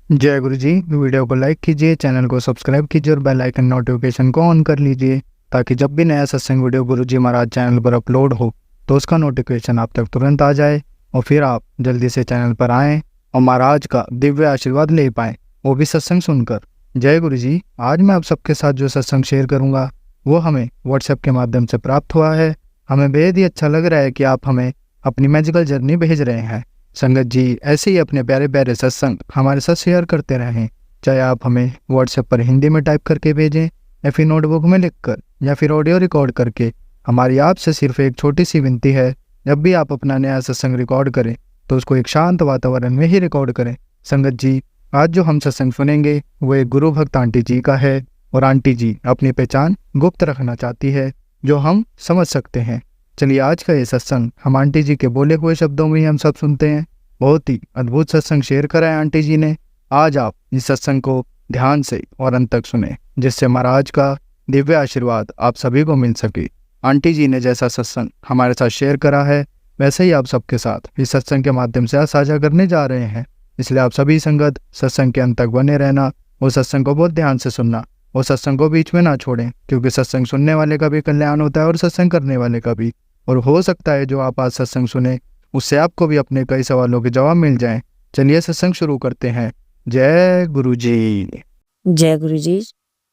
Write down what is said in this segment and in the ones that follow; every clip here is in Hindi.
जय गुरु जी। वीडियो को लाइक कीजिए, चैनल को सब्सक्राइब कीजिए और बेल आइकन नोटिफिकेशन को ऑन कर लीजिए ताकि जब भी नया सत्संग वीडियो गुरु जी महाराज चैनल पर अपलोड हो तो उसका नोटिफिकेशन आप तक तुरंत आ जाए और फिर आप जल्दी से चैनल पर आएँ और महाराज का दिव्य आशीर्वाद ले पाएँ, वो भी सत्संग सुनकर। जय गुरु जी। आज मैं आप सबके साथ जो सत्संग शेयर करूँगा वो हमें व्हाट्सएप के माध्यम से प्राप्त हुआ है। हमें बेहद ही अच्छा लग रहा है कि आप हमें अपनी मैजिकल जर्नी भेज रहे हैं। संगत जी ऐसे ही अपने प्यारे प्यारे सत्संग हमारे साथ शेयर करते रहें, चाहे आप हमें व्हाट्सएप पर हिंदी में टाइप करके भेजें या फिर नोटबुक में लिखकर या फिर ऑडियो रिकॉर्ड करके। हमारी आपसे सिर्फ एक छोटी सी विनती है, जब भी आप अपना नया सत्संग रिकॉर्ड करें तो उसको एक शांत वातावरण में ही रिकॉर्ड करें। संगत जी आज जो हम सत्संग सुनेंगे वो एक गुरु भक्त आंटी जी का है और आंटी जी अपनी पहचान गुप्त रखना चाहती है, जो हम समझ सकते हैं। चलिए आज का ये सत्संग हम आंटी जी के बोले हुए शब्दों में ही हम सब सुनते हैं। बहुत ही अद्भुत सत्संग शेयर करा है आंटी जी ने। आज आप इस सत्संग को ध्यान से और अंत तक सुने, जिससे महाराज का दिव्य आशीर्वाद आप सभी को मिल सके। आंटी जी ने जैसा सत्संग हमारे साथ शेयर करा है वैसे ही आप सबके साथ इस सत्संग के माध्यम से आज साझा करने जा रहे हैं। इसलिए आप सभी संगत सत्संग के अंत तक बने रहना और सत्संग को बहुत ध्यान से सुनना और सत्संग को बीच में ना छोड़ें, क्योंकि सत्संग सुनने वाले का भी कल्याण होता है और सत्संग करने वाले का भी। और हो सकता है जो आप आज सत्संग सुने उससे आपको भी अपने कई सवालों के जवाब मिल जाएं। चलिए सत्संग शुरू करते हैं। जय गुरु जी। जय गुरु जी।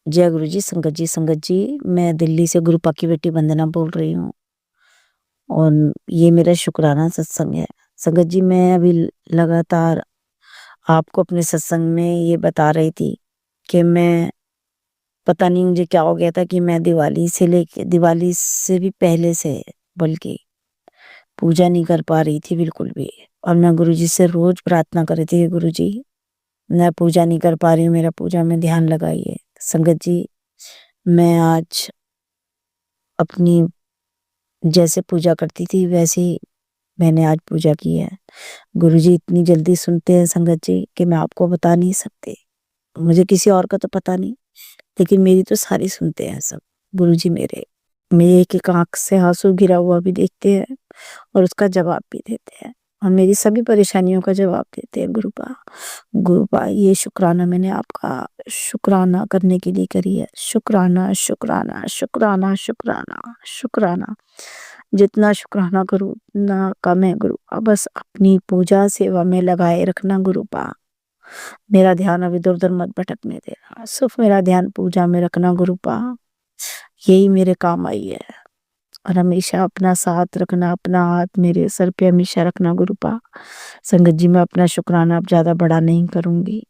जय गुरु जी। संगत जी मैं दिल्ली से गुरुपा की बेटी वंदना बोल रही हूँ और ये मेरा शुक्राना सत्संग है। संगत जी मैं अभी लगातार आपको अपने सत्संग में ये बता रही थी कि मैं पता नहीं मुझे क्या हो गया था कि मैं दिवाली से भी पहले से बल्कि पूजा नहीं कर पा रही थी बिल्कुल भी। और मैं गुरु जी से रोज प्रार्थना कर रही थी, गुरु जी मैं पूजा नहीं कर पा रही हूँ, मेरा पूजा में ध्यान लगाइए। संगत जी मैं आज अपनी जैसे पूजा करती थी वैसे ही मैंने आज पूजा की है। गुरुजी इतनी जल्दी सुनते हैं संगत जी कि मैं आपको बता नहीं सकती। मुझे किसी और का तो पता नहीं, लेकिन मेरी तो सारी सुनते हैं सब। गुरुजी मेरे एक-एक आँख से आँसू गिरा हुआ भी देखते हैं और उसका जवाब भी देते हैं और मेरी सभी परेशानियों का जवाब देते हैं। गुरुपा ये शुक्राना मैंने आपका शुक्राना करने के लिए करी है। शुक्राना शुक्राना शुक्राना शुक्राना शुक्राना। जितना शुक्राना करूँ उतना कम है गुरुपा। बस अपनी पूजा सेवा में लगाए रखना गुरुपा। मेरा ध्यान अब इधर उधर मत भटकने देना, सिर्फ मेरा ध्यान पूजा में रखना गुरुपा। यही मेरे काम आई है। और हमेशा अपना साथ रखना, अपना हाथ मेरे सर पे हमेशा रखना गुरुपा। संगत जी मैं अपना शुक्राना अब ज़्यादा बड़ा नहीं करूँगी।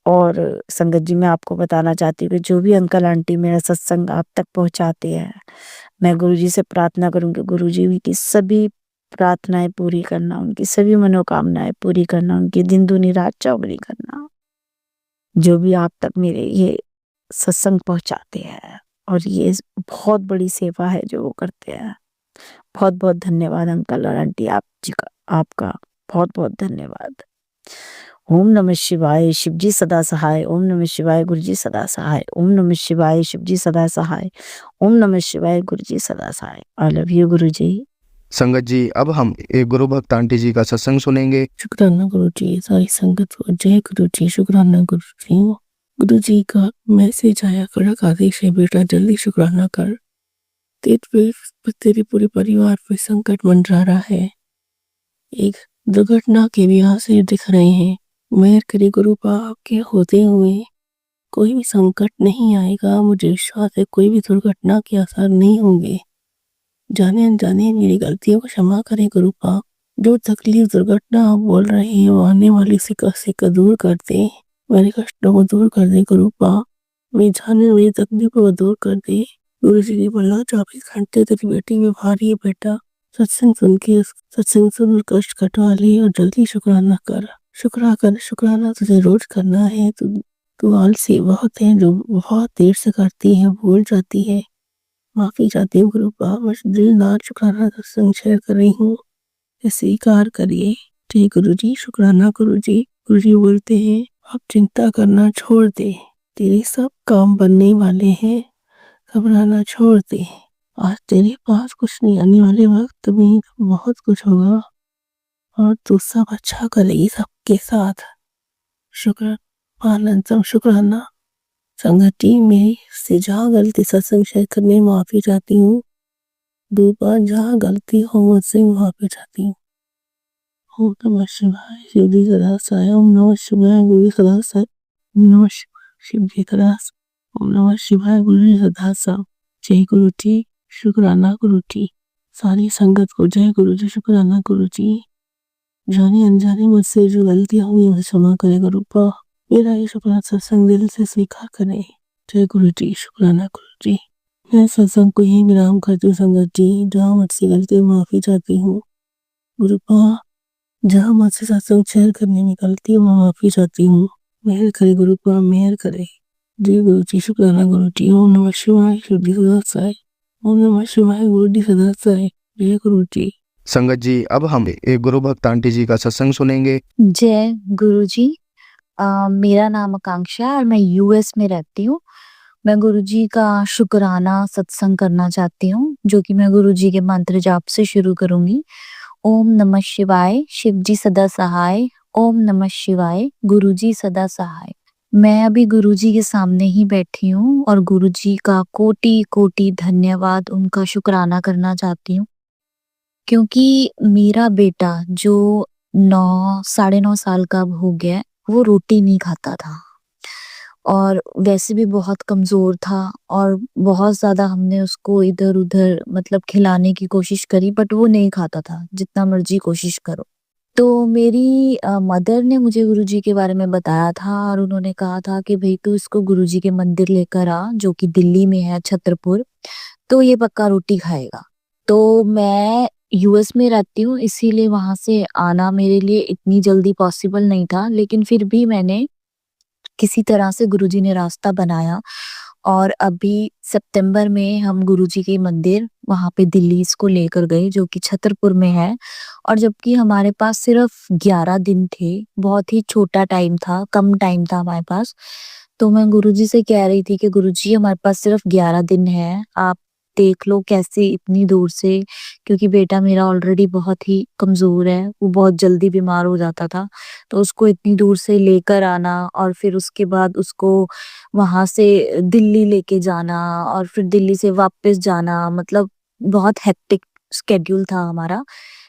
और संगत जी मैं आपको बताना चाहती हूँ कि जो भी अंकल आंटी मेरा सत्संग आप तक पहुँचाते हैं, मैं गुरुजी से प्रार्थना करूँगी गुरुजी उनकी सभी प्रार्थनाएं पूरी करना, उनकी सभी मनोकामनाएं पूरी करना, उनकी दिन दूनी रात चौगुनी करना। जो भी आप तक मेरे ये सत्संग पहुँचाते हैं और ये बहुत बड़ी सेवा है जो वो करते हैं। बहुत बहुत धन्यवाद अंकल और आंटी आप जी का, आपका बहुत बहुत धन्यवाद। ओम नमः शिवाय, शिवजी सदा सहाय। ओम नमः शिवाय, गुरुजी सदा सहाय। ओम नमः शिवाय, शिवजी सदा सहाय। ओम नमः शिवाय, गुरुजी सदा सहाय। आई लव यू गुरुजी। संगत जी अब हम एक गुरु भक्त आंटी जी का सत्संग सुनेंगे। शुक्राना गुरु जी, सारी संगत को जय गुरु जी। शुक्राना गुरु जी। गुरु जी का मैसेज आया, कड़क आदेश है बेटा जल्दी शुक्राना कर। तेरे पूरे परिवार पे संकट मंडरा रहा है। एक दुर्घटना के भी हादसे दिख रहे हैं। मेहर करी गुरु पाप के होते हुए कोई भी संकट नहीं आएगा। मुझे विश्वास है कोई भी दुर्घटना के असर नहीं होंगे। जाने अनजाने मेरी गलतियों को क्षमा करें गुरु पाप। जो तकलीफ दुर्घटना आप बोल रहे हैं वो आने वाली सिक्का दूर कर दे। मेरे कष्टों को दूर कर दे गुरु पाप। मेरी जाने मेरी तकलीफों को दूर कर दे। गुरु जी ने बोला 24 घंटे तेरी बेटी में भारी है बेटा। सत्संग सुन कष्ट कटवा ले और जल्दी शुक्राना कर। शुक्राना तुझे रोज करना है। तू आलसी बहुत है, जो बहुत देर से करती है भूल जाती है। माफी चाहती हूँ गुरु पाप। मैं दिलदार शुक्राना सत्संग शेयर कर रही हूँ, स्वीकार करिए। जय गुरु जी। शुक्राना गुरु जी। गुरु जी बोलते हैं अब चिंता करना छोड़ दे, तेरे सब काम बनने वाले हैं। घबराना छोड़ दे, आज तेरे पास कुछ नहीं, आने वाले वक्त में बहुत कुछ होगा और तू सब अच्छा करेगी सबके साथ। शुक्र आनंदम शुक्राना। संगत जी, मेरी से जहाँ गलती सत्संग शेयर करने में माफ़ी चाहती हूँ। दूसरा जहाँ गलती हो मुझसे माफ़ी चाहती हूँ। ओम नमः शिवाय शिव जी सदा साई। ओम नमः शिवाय गुरु जी सदा साई। ओम नमः शिवाय शिव जी सदा साई। ओम नमः शिवाय गुरु जी सदा साई। जय गुरु जी, शुक्राना गुरु जी। सारी संगत को जय गुरु जी, शुक्राना गुरु जी। जाने अनजाने मुझसे जो गलतियां हुई उसे क्षमा करे गुरुपा। मेरा ये शुक्राना सत्संग दिल से स्वीकार करें। जय गुरु जी, शुक्राना गुरु जी। मैं सत्संग को यही विराम करती हूँ संगत जी। जहाँ मुझसे गलती माफ़ी चाहती हूँ गुरुपा। जहाँ मुझसे सत्संग शेयर करने में गलती है, मैं माफ़ी चाहती हूँ। मेहर करे गुरुपा, मेहर करे। जय गुरु जी, शुक्राना गुरु जी। ओम नमः शिवाय शिव जी सदा साई। ओम नमः शिवाय गुरु जी सदा साई। जय गुरु जी। संगत जी, अब हम एक गुरु भक्त आंटी जी का सत्संग सुनेंगे। जय गुरु जी। मेरा नाम आकांक्षा है और मैं यूएस में रहती हूँ। मैं गुरुजी का शुक्राना सत्संग करना चाहती हूँ, जो कि मैं गुरुजी के मंत्र जाप से शुरू करूँगी। ओम नमः शिवाय, शिव जी सदा सहाय। ओम नमः शिवाय, गुरुजी सदा सहाय। मैं अभी गुरुजी के सामने ही बैठी हूँ और गुरुजी का कोटि-कोटि धन्यवाद, उनका शुक्राना करना चाहती हूँ। क्योंकि मेरा बेटा जो 9 साढ़े 9 साल का अब हो गया है, वो रोटी नहीं खाता था। और वैसे भी बहुत कमज़ोर था और बहुत ज़्यादा हमने उसको इधर-उधर मतलब खिलाने की कोशिश करी, बट वो नहीं खाता था, जितना मर्ज़ी कोशिश करो। तो मेरी मदर ने मुझे गुरुजी के बारे में बताया था और उन्होंने कहा था कि भई तू इसको गुरुजी के मंदिर लेकर आ, जो कि दिल्ली में है छतरपुर, तो ये पक्का रोटी खाएगा। तो मैं यूएस में रहती हूँ, इसीलिए वहाँ से आना मेरे लिए इतनी जल्दी पॉसिबल नहीं था, लेकिन फिर भी मैंने किसी तरह से गुरुजी ने रास्ता बनाया और अभी सितंबर में हम गुरुजी के मंदिर वहाँ पे दिल्ली इसको लेकर गए, जो कि छतरपुर में है। और जबकि हमारे पास सिर्फ 11 दिन थे, बहुत ही छोटा टाइम था, कम टाइम था हमारे पास। तो मैं गुरुजी से कह रही थी कि गुरुजी हमारे पास सिर्फ 11 दिन है, आप देख लो कैसे इतनी दूर से, क्योंकि बेटा मेरा ऑलरेडी बहुत ही कमज़ोर है, वो बहुत जल्दी बीमार हो जाता था। तो उसको इतनी दूर से लेकर आना और फिर उसके बाद उसको वहाँ से दिल्ली लेके जाना और फिर दिल्ली से वापस जाना, मतलब बहुत हेक्टिक शेड्यूल था हमारा।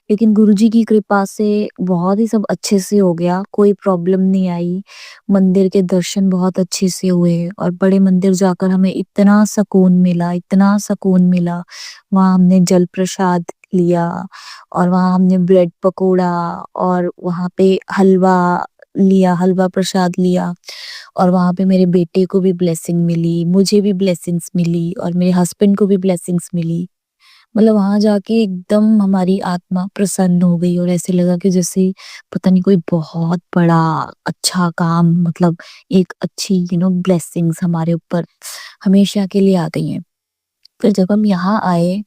लेकिन गुरुजी की कृपा से बहुत ही सब अच्छे से हो गया, कोई प्रॉब्लम नहीं आई। मंदिर के दर्शन बहुत अच्छे से हुए और बड़े मंदिर जाकर हमें इतना सुकून मिला, इतना सुकून मिला। वहाँ हमने जल प्रसाद लिया और वहाँ हमने ब्रेड पकोड़ा और वहाँ पे हलवा लिया, हलवा प्रसाद लिया और वहाँ पे मेरे बेटे को भी ब्लेसिंग मिली, मुझे भी ब्लेसिंग्स मिली और मेरे हस्बैंड को भी ब्लेसिंग्स मिली। मतलब वहाँ जाके एकदम हमारी आत्मा प्रसन्न हो गई और ऐसे लगा कि जैसे पता नहीं कोई बहुत बड़ा अच्छा काम, मतलब एक अच्छी ब्लेसिंग्स हमारे ऊपर हमेशा के लिए आ गई हैं। फिर जब हम यहाँ आए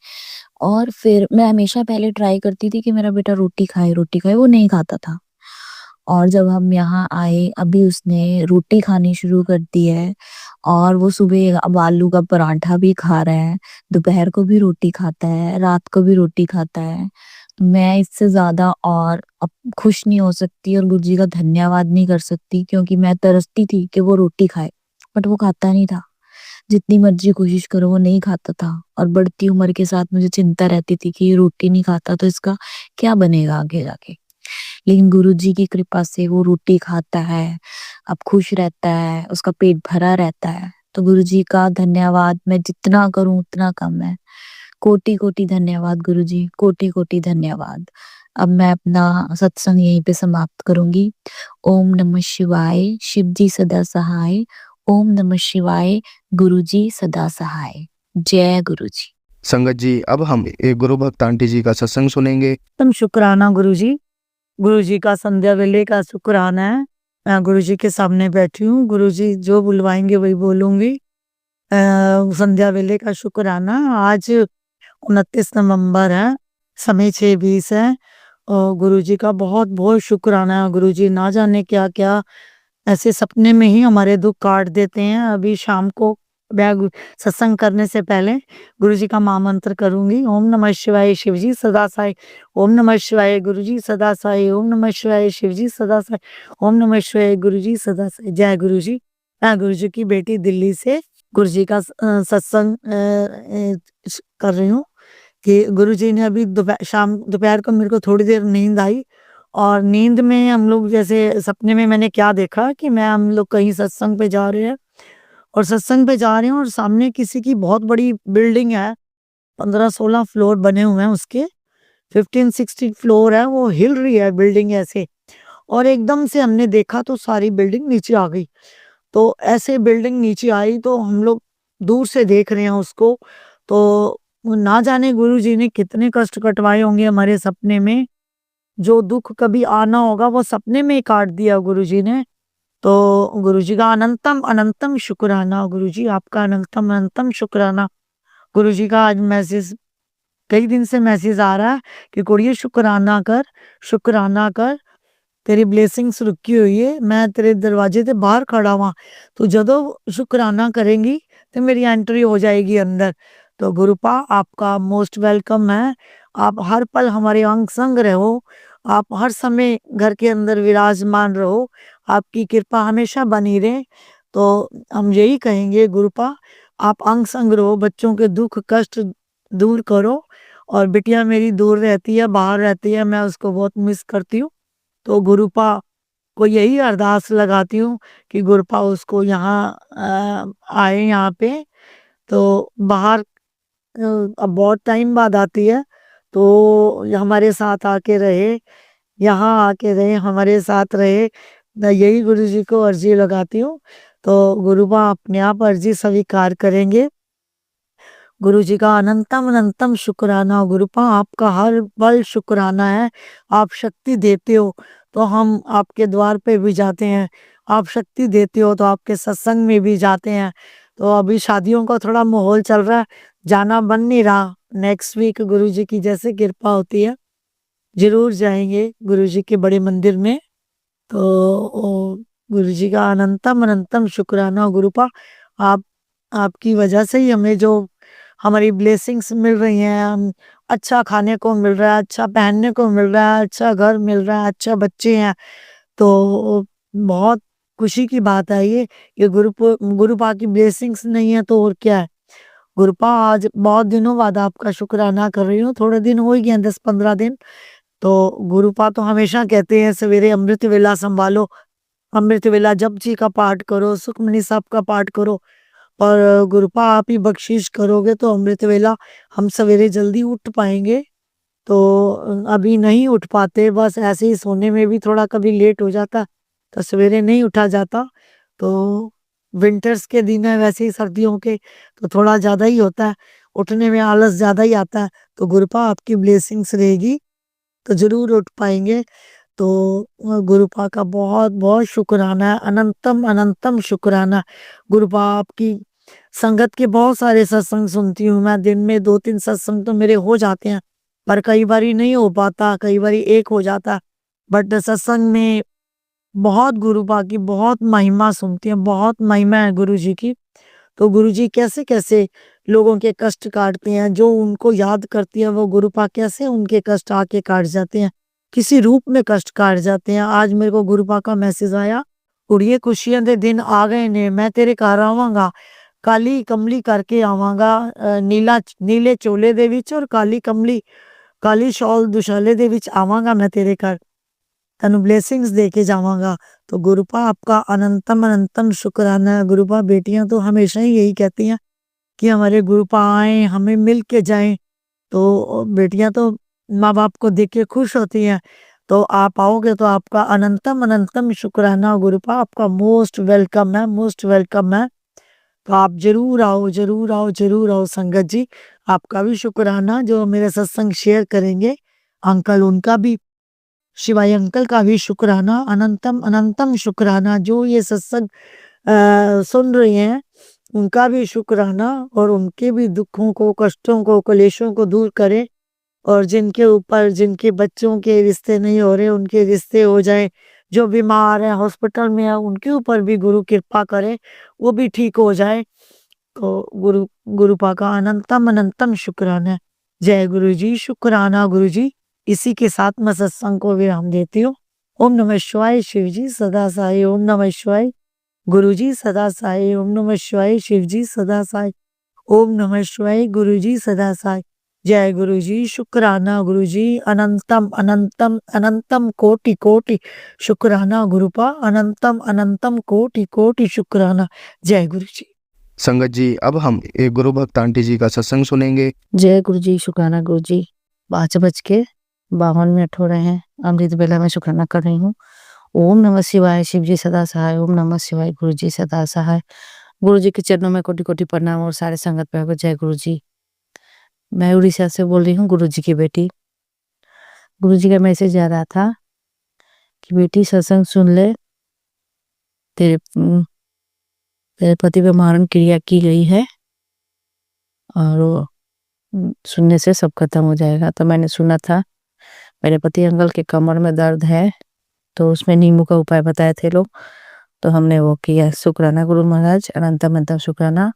और फिर मैं हमेशा पहले ट्राई करती थी कि मेरा बेटा रोटी खाए, वो नहीं खाता था। और जब हम यहाँ आए, अभी उसने रोटी खानी शुरू कर दी है और वो सुबह अब आलू का पराठा भी खा रहा है, दोपहर को भी रोटी खाता है, रात को भी रोटी खाता है। तो मैं इससे ज़्यादा और अब खुश नहीं हो सकती और गुरुजी का धन्यवाद नहीं कर सकती, क्योंकि मैं तरसती थी कि वो रोटी खाए, बट वो खाता नहीं था। जितनी मर्ज़ी कोशिश करो वो नहीं खाता था और बढ़ती उम्र के साथ मुझे चिंता रहती थी कि ये रोटी नहीं खाता तो इसका क्या बनेगा आगे जाके। लेकिन गुरुजी की कृपा से वो रोटी खाता है, अब खुश रहता है, उसका पेट भरा रहता है। तो गुरुजी का धन्यवाद मैं जितना करूँ उतना कम है। कोटि-कोटि धन्यवाद गुरुजी, कोटि-कोटि धन्यवाद। अब मैं अपना सत्संग यहीं पे समाप्त करूँगी। ओम नमः शिवाय, शिव जी सदा सहाय। ओम नमः शिवाय, गुरुजी सदा सहाय। जय गुरुजी। संगत जी, अब हम एक गुरु भक्त आंटी जी का सत्संग सुनेंगे। तुम शुक्राना गुरुजी। गुरुजी का संध्या वेले का शुक्राना है। मैं गुरुजी के सामने बैठी हूँ, गुरुजी जो बुलवाएंगे वही बोलूँगी। संध्या वेले का शुक्राना। आज 29 नवंबर है, समय 6:20 है और गुरुजी का बहुत-बहुत शुक्राना है। गुरुजी ना जाने क्या-क्या ऐसे सपने में ही हमारे दुःख काट देते हैं। अभी शाम को सत्संग करने से पहले गुरुजी का महामंत्र करूँगी। ओम नमः शिवाय शिवजी सदा साई, ओम नमः शिवाय गुरुजी सदा साई, ओम नमः शिवाय शिवजी सदा साई, ओम नमः शिवाय गुरुजी सदा साई। जय गुरुजी। मैं गुरुजी की बेटी दिल्ली से गुरुजी का सत्संग कर रही हूँ कि गुरुजी ने अभी दोपहर को मेरे को थोड़ी देर नींद आई और नींद में हम लोग जैसे सपने में मैंने क्या देखा कि हम लोग कहीं सत्संग पे जा रहे हैं और सत्संग पे जा रहे हैं और सामने किसी की बहुत बड़ी बिल्डिंग है, 15-16 फ्लोर बने हुए हैं उसके, 15-16 फ्लोर है, वो हिल रही है बिल्डिंग ऐसे और एकदम से हमने देखा तो सारी बिल्डिंग नीचे आ गई। तो ऐसे बिल्डिंग नीचे आई तो हम लोग दूर से देख रहे हैं उसको, तो ना जाने गुरुजी ने कितने कष्ट कटवाए होंगे हमारे सपने में। जो दुख कभी आना होगा वो सपने में ही काट दिया गुरुजी ने। तो गुरुजी का अनंतम अनंतम शुक्राना। गुरुजी आपका अनंतम अनंतम शुक्राना। गुरुजी का आज मैसेज, कई दिन से मैसेज आ रहा है कि कुड़िए शुक्राना कर, शुक्राना कर, तेरी ब्लेसिंग्स रुकी हुई है, मैं तेरे दरवाजे से बाहर खड़ा हुआ, तो जदों शुक्राना करेंगी तो मेरी एंट्री हो जाएगी अंदर। तो गुरुपा आपका मोस्ट वेलकम है। आप हर पल हमारे अंग संग रहो, आप हर समय घर के अंदर विराजमान रहो, आपकी कृपा हमेशा बनी रहे। तो हम यही कहेंगे गुरुपा आप अंग संग रहो, बच्चों के दुख कष्ट दूर करो। और बिटिया मेरी दूर रहती है, बाहर रहती है, मैं उसको बहुत मिस करती हूँ। तो गुरुपा को यही अरदास लगाती हूँ कि गुरुपा उसको यहाँ आए यहाँ पे। तो बाहर अब बहुत टाइम बाद आती है तो हमारे साथ आके रहे, यहाँ आके रहे, हमारे साथ रहे। मैं यही गुरुजी को अर्जी लगाती हूँ। तो गुरुपा अपने आप अर्जी स्वीकार करेंगे। गुरुजी का अनंतम अनंतम शुक्राना। गुरुपा आपका हर पल शुक्राना है। आप शक्ति देते हो तो हम आपके द्वार पे भी जाते हैं, आप शक्ति देते हो तो आपके सत्संग में भी जाते हैं। तो अभी शादियों का थोड़ा माहौल चल रहा है, जाना बन नहीं रहा। नेक्स्ट वीक गुरुजी की जैसे कृपा होती है जरूर जाएंगे गुरुजी के बड़े मंदिर में। तो गुरुजी का अनंतम अनंतम शुक्राना। गुरुपा आप, आपकी वजह से ही हमें जो हमारी ब्लेसिंग्स मिल रही हैं, हम अच्छा खाने को मिल रहा है, अच्छा पहनने को मिल रहा है, अच्छा घर मिल रहा है, अच्छा बच्चे हैं, तो बहुत खुशी की बात है ये गुरुपा की ब्लेसिंग्स नहीं है तो और क्या है। गुरुपा आज बहुत दिनों बाद आपका शुक्राना कर रही हूँ, थोड़े दिन हो ही गए 10-15 दिन। तो गुरुपा तो हमेशा कहते हैं सवेरे अमृत वेला संभालो, अमृत वेला जप जी का पाठ करो, सुखमनी साहब का पाठ करो। और गुरुपा आप ही बख्शिश करोगे तो अमृत वेला हम सवेरे जल्दी उठ पाएंगे। तो अभी नहीं उठ पाते, बस ऐसे ही सोने में भी थोड़ा कभी लेट हो जाता तो सवेरे नहीं उठा जाता। तो विंटर्स के दिन है, वैसे ही सर्दियों के तो थोड़ा ज़्यादा ही होता है, उठने में आलस ज़्यादा ही आता है। तो गुरुपा आपकी ब्लेसिंग्स रहेगी तो ज़रूर उठ पाएंगे। तो गुरुपा का बहुत बहुत शुक्राना है, अनंतम अनंतम शुक्राना। गुरुपा आपकी संगत के बहुत सारे सत्संग सुनती हूँ मैं, दिन में 2-3 सत्संग तो मेरे हो जाते हैं, पर कई बारी नहीं हो पाता, कई बारी एक हो जाता। बट सत्संग में बहुत गुरुपा की बहुत महिमा सुनती हैं, बहुत महिमा है गुरुजी की। तो गुरुजी कैसे कैसे लोगों के कष्ट काटते हैं, जो उनको याद करती है वो गुरुपा कैसे उनके कष्ट आके काट जाते हैं, किसी रूप में कष्ट काट जाते हैं। आज मेरे को गुरुपा का मैसेज आया, कुड़िए खुशियां दे दिन आ गए ने, मैं तेरे घर आवांगा, काली कमली करके आवांगा, नीले चोले दे विच और काली कमली, काली शॉल दुशाले दे विच आवांगा मैं तेरे घर, तनु ब्लेसिंग्स दे के जावांगा। तो गुरुपा आपका अनंतम अनंतम शुक्राना है। गुरुपा बेटियां तो हमेशा ही यही कहती हैं कि हमारे गुरुपा आए, हमें मिल के जाएं। तो बेटियां तो माँ बाप को देख के खुश होती हैं। तो आप आओगे तो आपका अनंतम अनंतम शुक्राना। गुरुपा आपका मोस्ट वेलकम है, मोस्ट वेलकम है। तो आप जरूर आओ, जरूर आओ, जरूर आओ संगत जी। आपका भी शुक्राना जो मेरे सत्संग शेयर करेंगे, अंकल उनका भी, शिवाय अंकल का भी शुक्राना, अनंतम अनंतम शुक्राना। जो ये सत्संग सुन रहे हैं उनका भी शुक्राना, और उनके भी दुखों को, कष्टों को, कलेशों को दूर करे। और जिनके ऊपर, जिनके बच्चों के रिश्ते नहीं हो रहे उनके रिश्ते हो जाए, जो बीमार है हॉस्पिटल में है उनके ऊपर भी गुरु कृपा करे, वो भी ठीक हो जाए। को गुरु गुरुपा का अनंतम अनंतम शुक्राना है। जय गुरु जी, शुक्राना गुरु जी। इसी के साथ मैं सत्संग को विराम देती हूँ। ओम नमः शिवाय। शिव जी सदा साई। ओम नमः शिवाय। गुरु जी सदा साई। ओम नमः शिवाय। शिव जी सदा साई। ओम नमः शिवाय। गुरु जी सदा साई। जय गुरु जी, शुक्राना गुरु जी। अनंतम अनंतम अनंतम कोटि कोटि शुक्राना गुरुपा। अनंतम अनंतम कोटि कोटि शुक्राना। जय गुरु जी। संगत जी, अब हम एक गुरु भक्त आंटी जी का सत्संग सुनेंगे। जय गुरु जी, शुक्राना गुरु जी। 5:52 हो रहे हैं। अमृत बेला में शुक्राना कर रही हूँ। ओम नमः शिवाय। शिव जी सदा सहाय। ओम नमः शिवाय। गुरु जी सदा सहाय। गुरु जी के चरणों में कोटि कोटि प्रणाम और सारे संगत पे जय गुरु जी। मैं उड़ीसा से बोल रही हूँ, गुरु जी की बेटी। गुरु जी का मैसेज आ रहा था कि बेटी सत्संग सुन ले, तेरे तेरे पति पे मारण क्रिया की गई है और वो सुनने से सब खत्म हो जाएगा। तो मैंने सुना था, मेरे पति अंकल के कमर में दर्द है, तो उसमें नींबू का उपाय बताए थे लोग, तो हमने वो किया। शुक्राना गुरु महाराज, अनंतम अनंतम शुक्राना।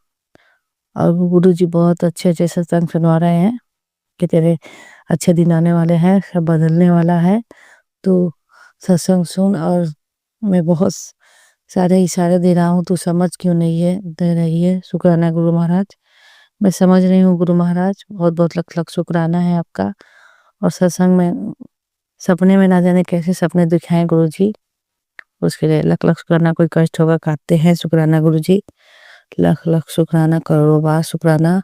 और गुरु जी बहुत अच्छे अच्छे सत्संग सुनवा रहे हैं कि तेरे अच्छे दिन आने वाले हैं, सब बदलने वाला है, तो सत्संग सुन। और मैं बहुत सारे इशारे दे रहा हूँ, तू समझ क्यों नहीं है दे रही है। शुक्राना गुरु महाराज, मैं समझ रही हूँ गुरु महाराज, बहुत बहुत लख लख शुक्राना है आपका। और सत्संग में सपने में ना जाने कैसे सपने दिखाएं गुरु जी, उसके लिए लख लख शुक्राना। कोई कष्ट होगा काटते हैं, शुक्राना गुरु जी। लख लख शुक्राना, करोड़ों बार शुक्राना।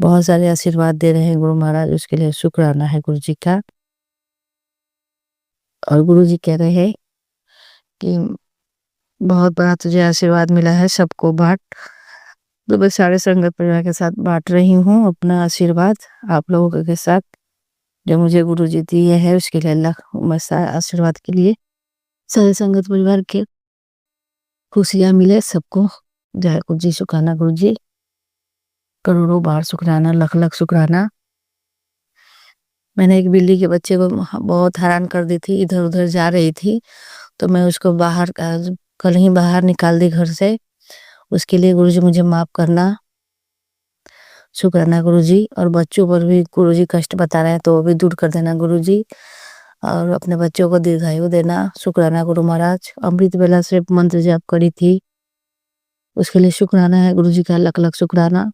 बहुत सारे आशीर्वाद दे रहे हैं गुरु महाराज, उसके लिए शुक्राना है गुरु जी का। और गुरु जी कह रहे हैं कि बहुत बड़ा तुझे आशीर्वाद मिला है, सबको बांट। तो मैं सारे संगत परिवार के साथ बांट रही हूँ अपना आशीर्वाद आप लोगों के साथ, जो मुझे गुरु जी दिए है, उसके लिए अल्लाह आशीर्वाद के लिए सारे संगत परिवार के खुशियाँ मिले सबको। जय गुरु जी, शुक्राना गुरु जी। करोड़ों बार शुक्राना, लख लख शुक्राना। मैंने एक बिल्ली के बच्चे को बहुत हैरान कर दी थी, इधर उधर जा रही थी, तो मैं उसको बाहर कल ही बाहर निकाल दी घर से। उसके लिए गुरु जी मुझे माफ करना, शुक्राना गुरु जी। और बच्चों पर भी गुरु जी कष्ट बता रहे हैं, तो वो भी दूर कर देना गुरु जी। और अपने बच्चों को दीर्घायु देना, शुक्राना गुरु महाराज। अमृत बेला से मंत्र जाप करी थी, उसके लिए शुक्राना है गुरु जी का, लख लख शुक्राना।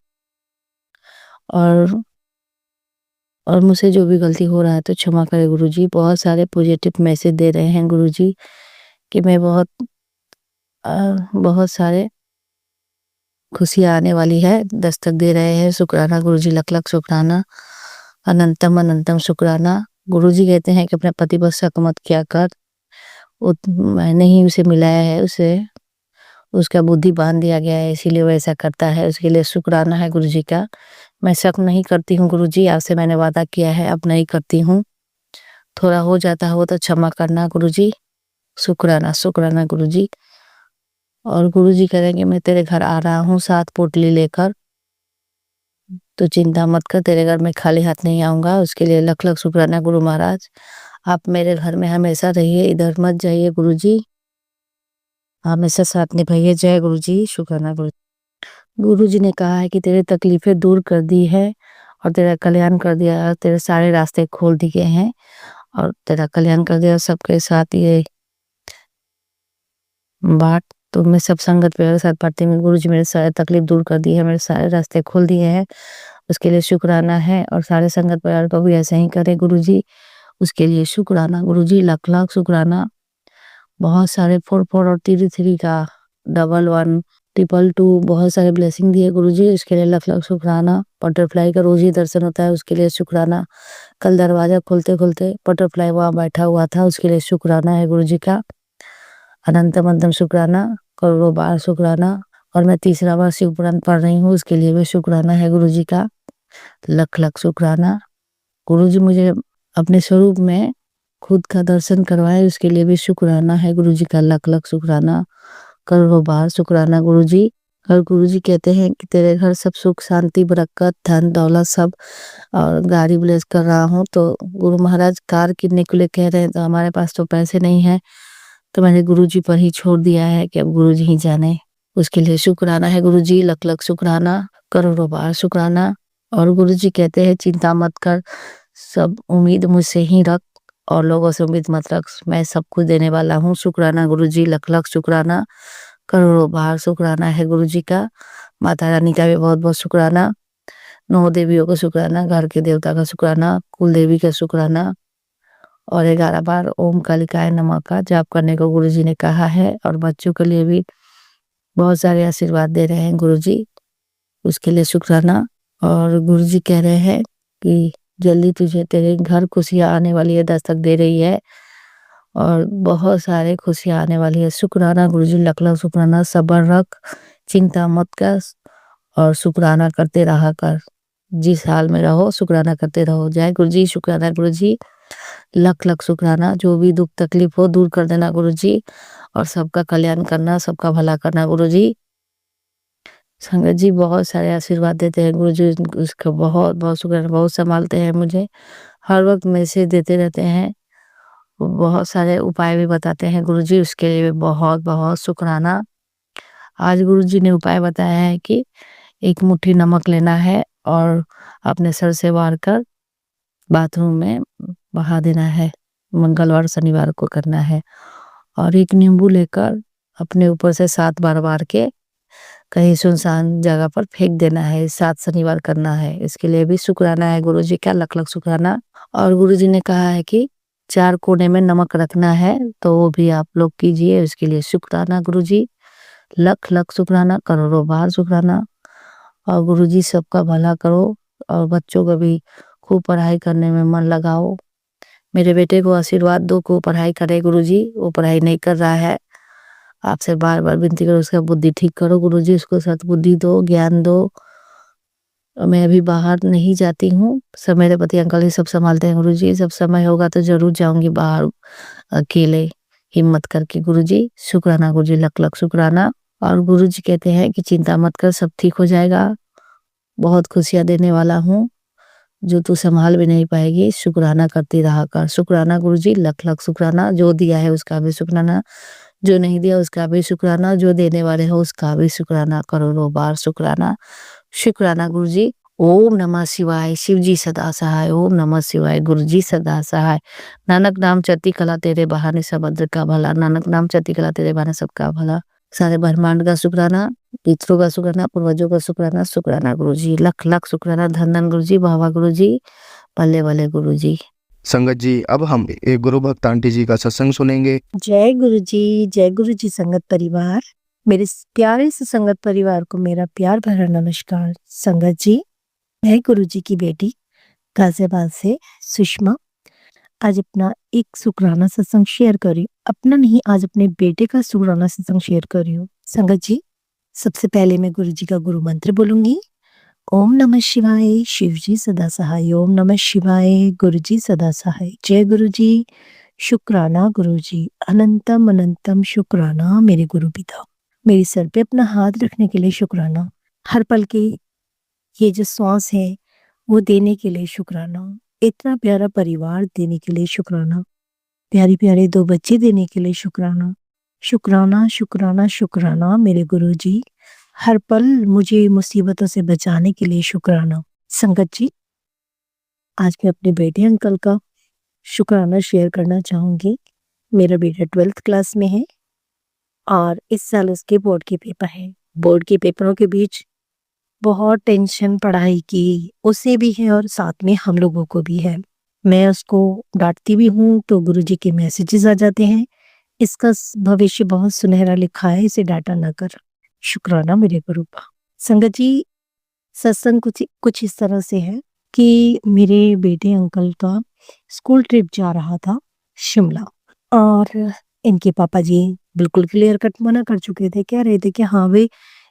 और मुझसे जो भी गलती हो रहा है तो क्षमा करे गुरु जी। बहुत सारे पॉजिटिव मैसेज दे रहे हैं गुरु जी कि मैं बहुत सारे खुशियाँ आने वाली है, दस्तक दे रहे हैं। शुक्राना गुरु जी, लख लख शुक्राना, अनंतम अनंतम शुक्राना। गुरु जी कहते हैं कि अपने पति पर शक मत किया कर, मैंने ही उसे मिलाया है, उसे उसका बुद्धि बांध दिया गया है, इसीलिए वो ऐसा करता है। उसके लिए शुक्राना है गुरु जी का। मैं शक नहीं करती हूँ गुरु जी, आपसे मैंने वादा किया है, अब नहीं करती हूँ। थोड़ा हो जाता हो तो क्षमा करना गुरु जी। शुक्राना शुक्राना गुरु जी। और गुरु जी कहेंगे मैं तेरे घर आ रहा हूँ 7 पोटली लेकर, तो चिंता मत कर, तेरे घर में खाली हाथ नहीं आऊँगा। उसके लिए लख लख शुक्राना गुरु महाराज। आप मेरे घर में हमेशा रहिए, इधर मत जाइए गुरु जी, हमेशा साथ निभाइए। जय गुरु जी, शुक्राना गुरु। गुरु जी ने कहा है कि तेरे तकलीफें दूर कर दी है और तेरा कल्याण कर दिया, और तेरे सारे रास्ते खोल दिए हैं और तेरा कल्याण कर दिया। सबके साथ ये बात तो मैं सब संगत के साथ बांटती हूँ। गुरु जी मेरे सारे तकलीफ दूर कर दी है, मेरे सारे रास्ते खोल दिए हैं, उसके लिए शुक्राना है। और सारे संगत परिवार को भी ऐसे ही करे गुरु जी, उसके लिए शुक्राना गुरु जी, लाख लाख शुक्राना। बहुत सारे 4 और 3 का 11 222 बहुत सारे ब्लेसिंग दिए गुरु जी, उसके लिए लख लख शुक्राना। बटरफ्लाई का रोज ही दर्शन होता है, उसके लिए शुक्राना। कल दरवाजा खोलते खोलते बटरफ्लाई वहाँ बैठा हुआ था, उसके लिए शुक्राना है गुरु जी का, अनंतम अनंतम शुक्राना, करोड़ों बार शुक्राना। और मैं 3रा बार शिव पुराण पढ़ रही हूँ, उसके लिए भी शुक्राना है गुरु जी का, लख लख शुक्राना। गुरु जी मुझे अपने स्वरूप में खुद का दर्शन करवाए, उसके लिए भी शुक्राना है गुरु जी का, लख लख शुक्राना, करोड़ों बार शुक्राना गुरु जी। और गुरु जी कहते हैं कि तेरे घर सब सुख शांति बरकत धन दौलत सब, और गाड़ी ब्लेस कर रहा हूँ। तो गुरु महाराज कार किनने के लिए कह रहे हैं, तो हमारे पास तो पैसे नहीं है, तो मैंने गुरु जी पर ही छोड़ दिया है कि अब गुरु जी ही जाने। उसके लिए शुक्राना है गुरुजी, लख लख शुक्राना, करोड़ों बार शुक्राना। और गुरुजी कहते हैं चिंता मत कर, सब उम्मीद मुझसे ही रख और लोगों से उम्मीद मत रख, मैं सब कुछ देने वाला हूँ। शुक्राना गुरुजी, लख लख शुक्राना, करोड़ों बार शुक्राना है गुरुजी का। माता रानी का भी बहुत बहुत शुक्राना, 9 देवियों का शुक्राना, घर के देवता का शुक्राना, कुल देवी का शुक्राना। और 11 बार ओम कालिकाय नमः का जाप करने को गुरुजी ने कहा है। और बच्चों के लिए भी बहुत सारे आशीर्वाद दे रहे हैं गुरुजी, उसके लिए शुक्राना। और गुरुजी कह रहे हैं कि जल्दी तुझे तेरे घर खुशियाँ आने वाली है, दस्तक दे रही है और बहुत सारे खुशियाँ आने वाली है। शुक्राना गुरुजी, लख लख शुक्राना, सब्र रख, चिंता मत कर और शुक्राना करते रहा कर। जिस हाल में रहो शुक्राना करते रहो। जय गुरुजी, शुक्राना गुरुजी, लख लख शुक्राना। जो भी दुख तकलीफ हो दूर कर देना गुरुजी और सबका कल्याण करना, सबका भला करना गुरुजी। संगत जी बहुत सारे आशीर्वाद देते हैं गुरुजी, उसका बहुत बहुत शुक्राना, बहुत संभालते हैं मुझे, हर वक्त मैसेज देते रहते हैं, बहुत सारे उपाय भी बताते हैं गुरुजी, उसके लिए भी बहुत बहुत शुक्राना। आज गुरुजी ने उपाय बताया है कि 1 मुट्ठी नमक लेना है और अपने सर से वार कर बाथरूम में बहा देना है, मंगलवार शनिवार को करना है। और 1 नींबू लेकर अपने ऊपर से 7 बार वार के कहीं सुनसान जगह पर फेंक देना है, 7 शनिवार करना है। इसके लिए भी शुक्राना है गुरुजी का, लख लख शुक्राना। और गुरुजी ने कहा है कि 4 कोने में नमक रखना है, तो वो भी आप लोग कीजिए, उसके लिए शुक्राना गुरुजी, लख लख शुक्राना, करोड़ों बार शुक्राना। और गुरुजी सबका भला करो और बच्चों को भी खूब पढ़ाई करने में मन लगाओ। मेरे बेटे को आशीर्वाद दो को पढ़ाई करे गुरुजी, वो पढ़ाई नहीं कर रहा है, आपसे बार बार विनती करो, उसका बुद्धि ठीक करो गुरुजी, उसको सद्बुद्धि दो, ज्ञान दो। मैं अभी बाहर नहीं जाती हूँ, सब मेरे पति अंकल ही सब संभालते हैं गुरुजी, जब समय होगा तो जरूर जाऊंगी बाहर अकेले हिम्मत करके गुरुजी। शुक्राना गुरुजी, लख लख शुक्राना। और गुरुजी कहते हैं कि चिंता मत कर, सब ठीक हो जाएगा, बहुत खुशियाँ देने वाला हूँ जो तू संभाल भी नहीं पाएगी, शुक्राना करती रहा कर। शुक्राना गुरुजी, लख लख शुक्राना। जो दिया है उसका भी शुक्राना, जो नहीं दिया उसका भी शुक्राना, जो देने वाले हो उसका भी शुक्राना, करोड़ों बार शुक्राना। शुक्राना गुरुजी। ओम नमः शिवाय, शिव जी सदा सहाय, ओम नमः शिवाय, गुरुजी सदा सहाय। नानक नाम चढ़ती कला तेरे बहाने सब अदर का भला, नानक नाम चढ़ती कला तेरे बहाने सबका भला। सारे ब्रह्मांड का शुक्राना, पितरों का शुक्राना, पूर्वजों का शुक्राना, शुक्राना गुरुजी, लख लख शुक्राना। धन धन गुरुजी, बाबा गुरुजी, भले भले गुरुजी। संगत जी, अब हम एक गुरु भक्त आंटी जी का सत्संग सुनेंगे। जय गुरु जी संगत परिवार, मेरे प्यारे से संगत परिवार को मेरा प्यार भरा नमस्कार। संगत जी, मैं गुरु जी की बेटी गाजियाबाद से सुषमा आज अपना एक शुक्राना सत्संग शेयर कर रही हूँ। अपना नहीं, आज अपने बेटे का शुक्राना सत्संग शेयर कर रही हूँ। संगत जी, सबसे पहले मैं गुरु जी का गुरु मंत्र बोलूंगी। ओम नमः शिवाय, शिव जी सदा सहाय, ओम नमः शिवाय, गुरु जी सदा सहाय। जय गुरु जी, शुक्राना गुरु जी, अनंतम अनंतम शुक्राना मेरे गुरु पिता। मेरे सर पे अपना हाथ रखने के लिए शुक्राना, हर पल के ये जो श्वास है वो देने के लिए शुक्राना, इतना प्यारा परिवार देने के लिए शुक्राना, प्यारे प्यारे 2 बच्चे देने के लिए शुक्राना। शुक्राना शुक्राना शुक्राना मेरे गुरु जी, हर पल मुझे मुसीबतों से बचाने के लिए शुक्राना। संगत जी, आज मैं अपने बेटे अंकल का शुक्राना शेयर करना चाहूंगी। मेरा बेटा 12th क्लास में है और इस साल उसके बोर्ड के पेपर है। बोर्ड के पेपरों के बीच बहुत टेंशन पढ़ाई की उसे भी है और साथ में हम लोगों को भी है। मैं उसको डांटती भी हूँ तो गुरुजी के मैसेजेस आ जाते हैं, इसका भविष्य बहुत सुनहरा लिखा है, इसे डांटा ना कर। शुक्राना मेरे गुरु का। संगत जी, सत्संग कुछ इस तरह से है कि मेरे बेटे अंकल का स्कूल ट्रिप जा रहा था शिमला, और इनके पापा जी बिल्कुल क्लियर कट मना कर चुके थे, कह रहे थे कि हाँ भाई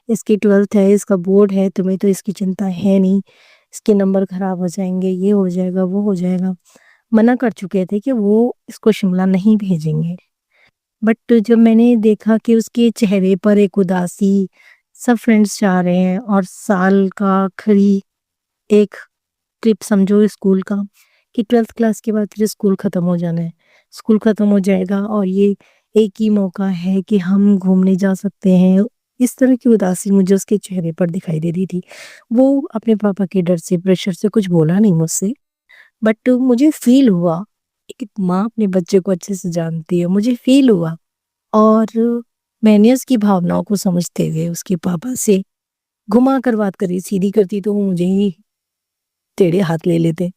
इसकी 12th है, इसका बोर्ड है, तुम्हें तो इसकी चिंता है नहीं, इसके नंबर खराब हो जाएंगे, ये हो जाएगा वो हो जाएगा, मना कर चुके थे कि वो इसको शिमला नहीं भेजेंगे। बट जब मैंने देखा कि उसके चेहरे पर एक उदासी, सब फ्रेंड्स जा रहे हैं और साल का आखिरी एक ट्रिप समझो स्कूल का, कि 12th क्लास के बाद फिर स्कूल ख़त्म हो जाना है, स्कूल ख़त्म हो जाएगा और ये एक ही मौका है कि हम घूमने जा सकते हैं, इस तरह की उदासी मुझे उसके चेहरे पर दिखाई दे रही थी। वो अपने पापा के डर से, प्रेशर से कुछ बोला नहीं मुझसे, बट मुझे फ़ील हुआ, एक माँ अपने बच्चे को अच्छे से जानती है, मुझे फ़ील हुआ और मैंने उसकी भावनाओं को समझते हुए उसके पापा से घुमा कर बात करी, सीधी करती तो वो मुझे ही टेढ़े हाथ ले लेते।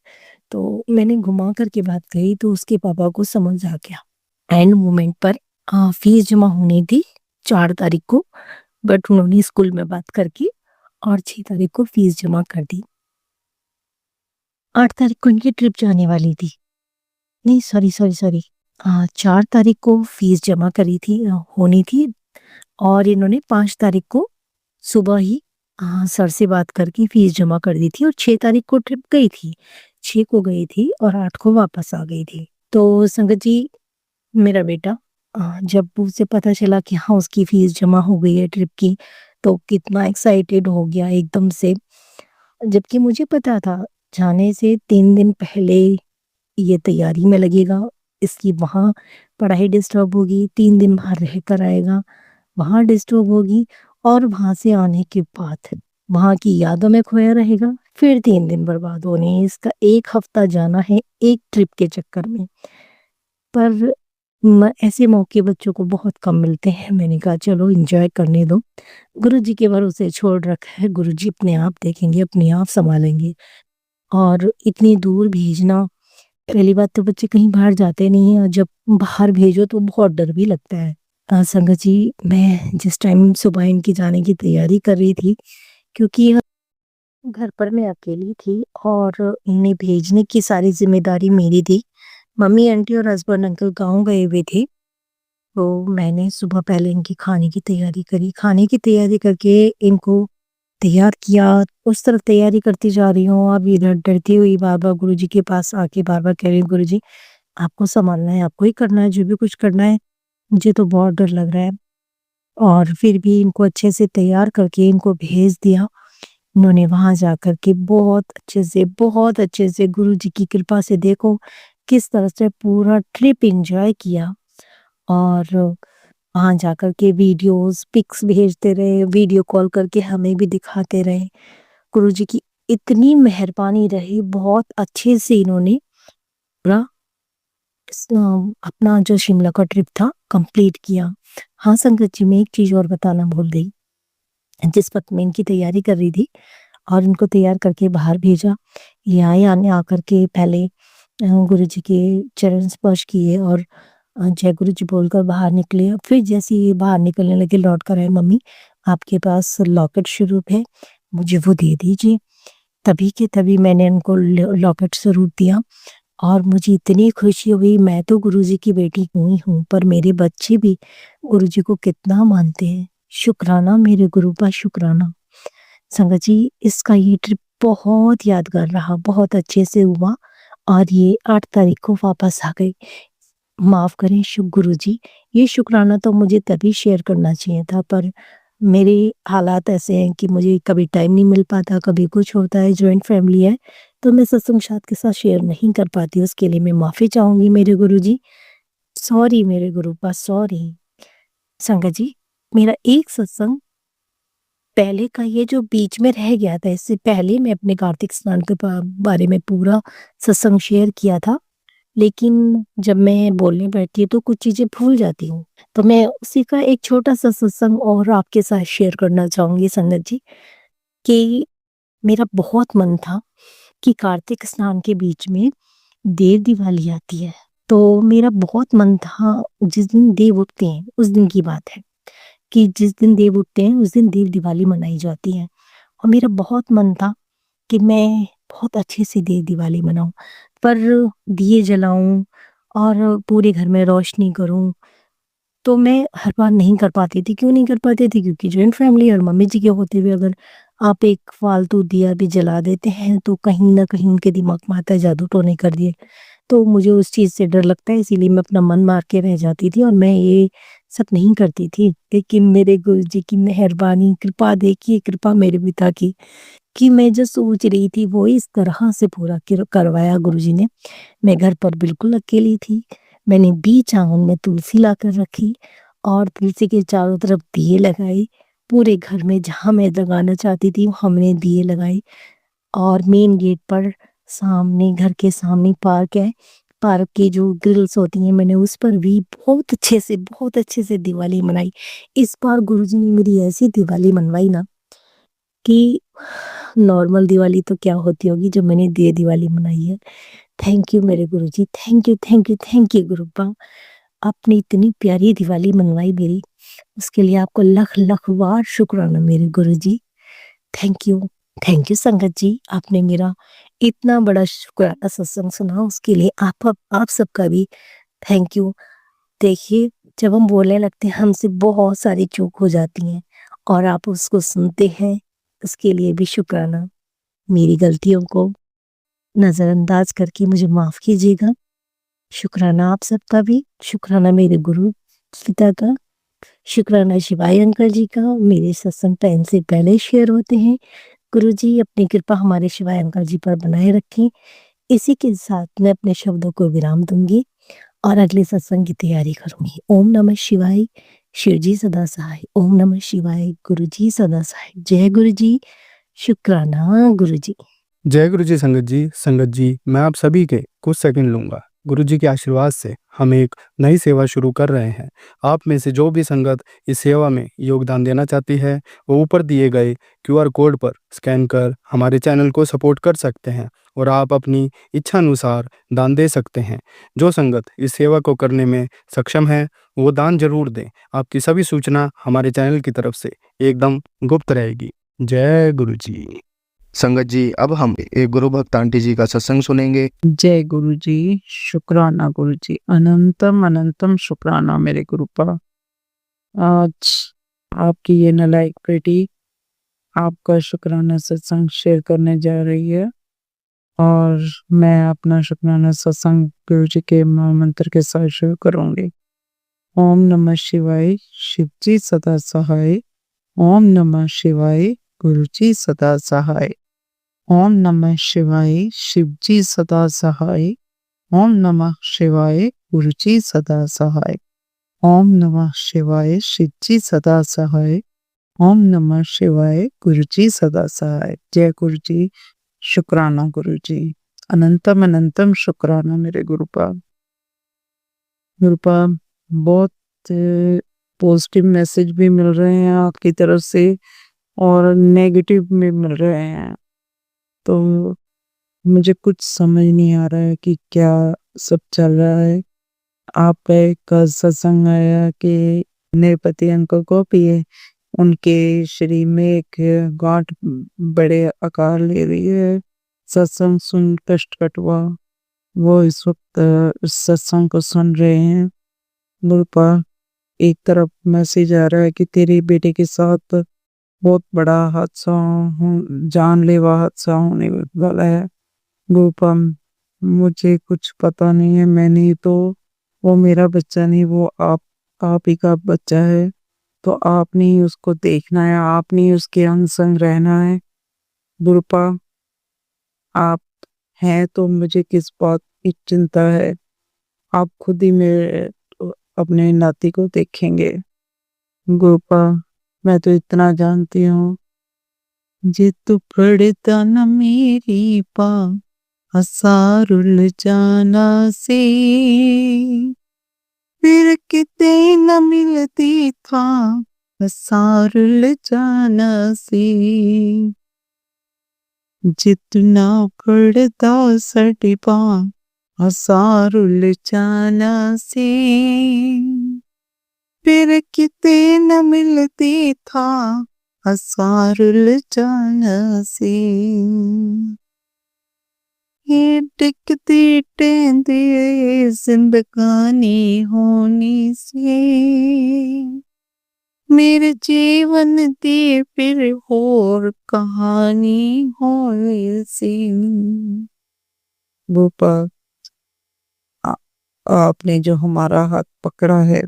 तो मैंने घुमा कर के बात कही तो उसके पापा को समझ आ गया। एंड मोमेंट पर फीस जमा होनी थी 4 तारीख को, बट उन्होंने स्कूल में बात करके और 6 तारीख को फीस जमा कर दी। 8 तारीख को इनकी ट्रिप जाने वाली थी। नहीं, सॉरी 4 तारीख को फीस जमा करी थी, होनी थी, और इन्होंने 5 तारीख को सुबह ही सर से बात करके फीस जमा कर दी थी और 6 तारीख को ट्रिप गई थी। 6 को गई थी और 8 को वापस आ गई थी। तो संगत जी, मेरा बेटा जब उसे पता चला कि हाँ, उसकी फीस जमा हो गई है ट्रिप की, तो कितना एक्साइटेड हो गया एकदम से। जबकि मुझे पता था जाने से 3 दिन पहले ये तैयारी में लगेगा, इसकी वहाँ पढ़ाई डिस्टर्ब होगी, 3 दिन बाहर रह कर आएगा, वहाँ डिस्टर्ब होगी और वहाँ से आने के बाद वहाँ की यादों में खोया रहेगा, फिर 3 दिन बर्बाद होने हैं। इसका 1 हफ्ता जाना है एक ट्रिप के चक्कर में। पर ऐसे मौके बच्चों को बहुत कम मिलते हैं। मैंने कहा चलो एंजॉय करने दो, गुरुजी के भरोसे छोड़ रखा है, गुरुजी अपने आप देखेंगे, अपने आप संभालेंगे। और इतनी दूर भेजना, पहली बात तो बच्चे कहीं बाहर जाते नहीं हैं और जब बाहर भेजो तो बहुत डर भी लगता है। संगत जी, मैं जिस टाइम सुबह इनकी जाने की तैयारी कर रही थी, क्योंकि घर पर मैं अकेली थी और इन्हें भेजने की सारी ज़िम्मेदारी मेरी थी। मम्मी, आंटी और हस्बैंड अंकल गाँव गए हुए थे, तो मैंने सुबह पहले इनकी खाने की तैयारी करी। खाने की तैयारी करके इनको तैयार किया, उस तरफ तैयारी करती जा रही हूँ, अब इधर डरती हुई बार-बार गुरुजी के पास आके बार-बार कह रही हूँ, गुरुजी आपको सँभालना है, आपको ही करना है, जो भी कुछ करना है, मुझे तो बहुत डर लग रहा है। और फिर भी इनको अच्छे से तैयार करके इनको भेज दिया। उन्होंने वहाँ जाकर के बहुत अच्छे से गुरुजी की कृपा से देखो किस तरह से पूरा ट्रिप एन्जॉय किया। और वहाँ जाकर के वीडियोज़, पिक्स भेजते रहे, वीडियो कॉल करके हमें भी दिखाते रहे। गुरुजी की इतनी मेहरबानी रही, बहुत अच्छे से इन्होंने पूरा अपना जो शिमला का ट्रिप था कंप्लीट किया। हाँ, संगत जी, मैं एक चीज़ और बताना भूल गई। जिस वक़्त मैं इनकी तैयारी कर रही थी और इनको तैयार करके बाहर भेजा, ये आए, आने आकर के पहले गुरुजी के चरण स्पर्श किए और जय गुरुजी बोलकर बाहर निकले। फिर जैसे ही ये बाहर निकलने लगे, लौट कर आए, मम्मी आपके पास लॉकेट स्वरूप है, मुझे वो दे दीजिए। तभी के तभी मैंने उनको लॉकेट स्वरूप दिया और मुझे इतनी खुशी हुई। मैं तो गुरुजी की बेटी हुई हूँ, पर मेरे बच्चे भी गुरुजी को कितना मानते हैं। शुक्राना मेरे गुरु का, शुक्राना। संगत जी, इसका ये ट्रिप बहुत यादगार रहा, बहुत अच्छे से हुआ और ये 8 तारीख को वापस आ गई। माफ़ करें गुरुजी, ये शुक्राना तो मुझे तभी शेयर करना चाहिए था, पर मेरे हालात ऐसे हैं कि मुझे कभी टाइम नहीं मिल पाता, कभी कुछ होता है, जॉइंट फैमिली है, तो मैं सत्संग साथ के साथ शेयर नहीं कर पाती। उसके लिए मैं माफ़ी चाहूँगी मेरे गुरुजी। सॉरी मेरे गुरुपा, सॉरी। संगत जी, मेरा एक सत्संग पहले का ये जो बीच में रह गया था, इससे पहले मैं अपने कार्तिक स्नान के बारे में पूरा सत्संग शेयर किया था, लेकिन जब मैं बोलने बैठती हूँ तो कुछ चीज़ें भूल जाती हूँ। तो मैं उसी का एक छोटा-सा सत्संग और आपके साथ शेयर करना चाहूँगी संगत जी, कि मेरा बहुत मन था कि कार्तिक स्नान के बीच में देव दिवाली आती है। तो मेरा बहुत मन था, जिस दिन देव उठते हैं, उस दिन की बात है, कि जिस दिन देव उठते हैं उस दिन देव दिवाली मनाई जाती है। और मेरा बहुत मन था कि मैं बहुत अच्छे से देव दिवाली मनाऊँ, पर दिए जलाऊँ और पूरे घर में रोशनी करूँ, तो मैं हर बार नहीं कर पाती थी। क्यों नहीं कर पाती थी? क्योंकि जॉइंट फैमिली और मम्मी जी के होते हुए अगर आप एक फालतू दिया भी जला देते हैं, तो कहीं न कहीं उनके दिमाग में आता है जादू टोने कर दिए। तो मुझे उस चीज़ से डर लगता है, इसीलिए मैं अपना मन मार के रह जाती थी और मैं ये सब नहीं करती थी। लेकिन मेरे गुरुजी की मेहरबानी, कृपा देखिए, कृपा मेरे पिता की, कि मैं जो सोच रही थी वो इस तरह से पूरा करवाया गुरुजी ने। मैं घर पर बिल्कुल अकेली थी। मैंने बीच आँगन में तुलसी लाकर रखी और तुलसी के चारों तरफ दिए लगाए पूरे घर में जहाँ मैं लगाना चाहती थी हमने दिए लगाए। और मेन गेट पर सामने, घर के सामने पार्क है, पार्क की जो ग्रिल्स होती हैं मैंने उस पर भी बहुत अच्छे से दिवाली मनाई। इस बार गुरुजी ने मेरी ऐसी दिवाली मनवाई ना कि नॉर्मल दिवाली तो क्या होती होगी, जो मैंने ये दिवाली मनाई है। थैंक यू मेरे गुरुजी, thank you thank you thank you गुरुपा। आपने इतनी प्यारी दिवाली मनवाई मेरी, उसके लिए आपको लख लख बार शुक्राना मेरे गुरुजी। थैंक यू, थैंक यू संगत जी, आपने मेरा इतना बड़ा शुक्राना सत्संग सुना, उसके लिए आप सबका भी थैंक यू। देखिए, जब हम बोलने लगते हैं हमसे बहुत सारी चूक हो जाती हैं और आप उसको सुनते हैं, उसके लिए भी शुक्राना। मेरी गलतियों को नज़रअंदाज करके मुझे माफ़ कीजिएगा। शुक्राना आप सबका भी, शुक्राना मेरे गुरु पिता का, शुक्राना शिवाय अंकल जी का, मेरे सत्संग टाइम से पहले शेयर होते हैं। गुरुजी अपनी कृपा हमारे शिवाय अंकल जी पर बनाए रखें। इसी के साथ मैं अपने शब्दों को विराम दूंगी और अगले सत्संग की तैयारी करूंगी। ओम नमः शिवाय, शिव जी सदा सहाय। ओम नमः शिवाय, गुरु जी सदा सहाय। जय गुरु जी, शुक्राना गुरु जी। जय गुरु जी संगत जी, मैं आप सभी के कुछ सेकंड लूंगा। गुरु जी के आशीर्वाद से हम एक नई सेवा शुरू कर रहे हैं। आप में से जो भी संगत इस सेवा में योगदान देना चाहती है, वो ऊपर दिए गए QR कोड पर स्कैन कर हमारे चैनल को सपोर्ट कर सकते हैं और आप अपनी इच्छा अनुसार दान दे सकते हैं। जो संगत इस सेवा को करने में सक्षम है, वो दान जरूर दें। आपकी सभी सूचना हमारे चैनल की तरफ से एकदम गुप्त रहेगी। जय गुरु जी। संगत जी, अब हम एक गुरु भक्त आंटी जी का सत्संग सुनेंगे। जय गुरु जी, शुक्राना गुरु जी, अनंतम अनंतम शुक्राना मेरे गुरुपा। आज आपकी ये नालायक बेटी आपका शुक्राना सत्संग शेयर करने जा रही है और मैं अपना शुक्राना सत्संग गुरु जी के महामंत्र के साथ शुरू करूंगी। ओम नमः शिवाय, शिव जी सदा सहाय। ओम नमः शिवाय, गुरु जी सदा सहाय। ओम नमः शिवाय, शिव जी सदा सहाय। ओम नमः शिवाय, गुरु जी सदा सहाय। ओम नमः शिवाय, शिव जी सदा सहाय। ओम नमः शिवाय, गुरु जी सदा सहाय। जय गुरु जी, शुक्राना गुरु जी, अनंतम अनंतम शुक्राना मेरे गुरुपा। गुरुपा, बहुत पॉजिटिव मैसेज भी मिल रहे हैं आपकी तरफ से और नेगेटिव भी मिल रहे हैं, तो मुझे कुछ समझ नहीं आ रहा है कि क्या सब चल रहा है। आप पे एक सत्संग आया कि मेरे पति अंकल को भी है, उनके शरीर में एक गांठ बड़े आकार ले रही है। सत्संग सुन कष्ट कटवा, वो इस वक्त इस सत्संग को सुन रहे हैं। गुरुपा, एक तरफ मैसेज आ रहा है कि तेरी बेटे के साथ बहुत बड़ा हादसा, जानलेवा हादसा होने वाला है। गुरुपा, मुझे कुछ पता नहीं है, मैंने तो, वो मेरा बच्चा नहीं, वो आप ही का बच्चा है, तो आपने ही उसको देखना है, आपने ही उसके अंग संग रहना है। गुरुपा, आप हैं तो मुझे किस बात की चिंता है, आप खुद ही मेरे अपने नाती को देखेंगे। गुरुपा, मैं तो इतना जानती हूँ, जे तू पढ़ता न मेरी पा हसारुल जाना से, फिर कितने न मिलती था हसारुल जाना से। जितना पढ़ता सटिपा हसारुल जाना से, फिर कितने न मिलती था हसारुल जाना से। ये टिकती टेंदी जिंदगानी होने से, मेरे जीवन दी फिर और कहानी होने से। बुपा, आपने जो हमारा हाथ पकड़ा है,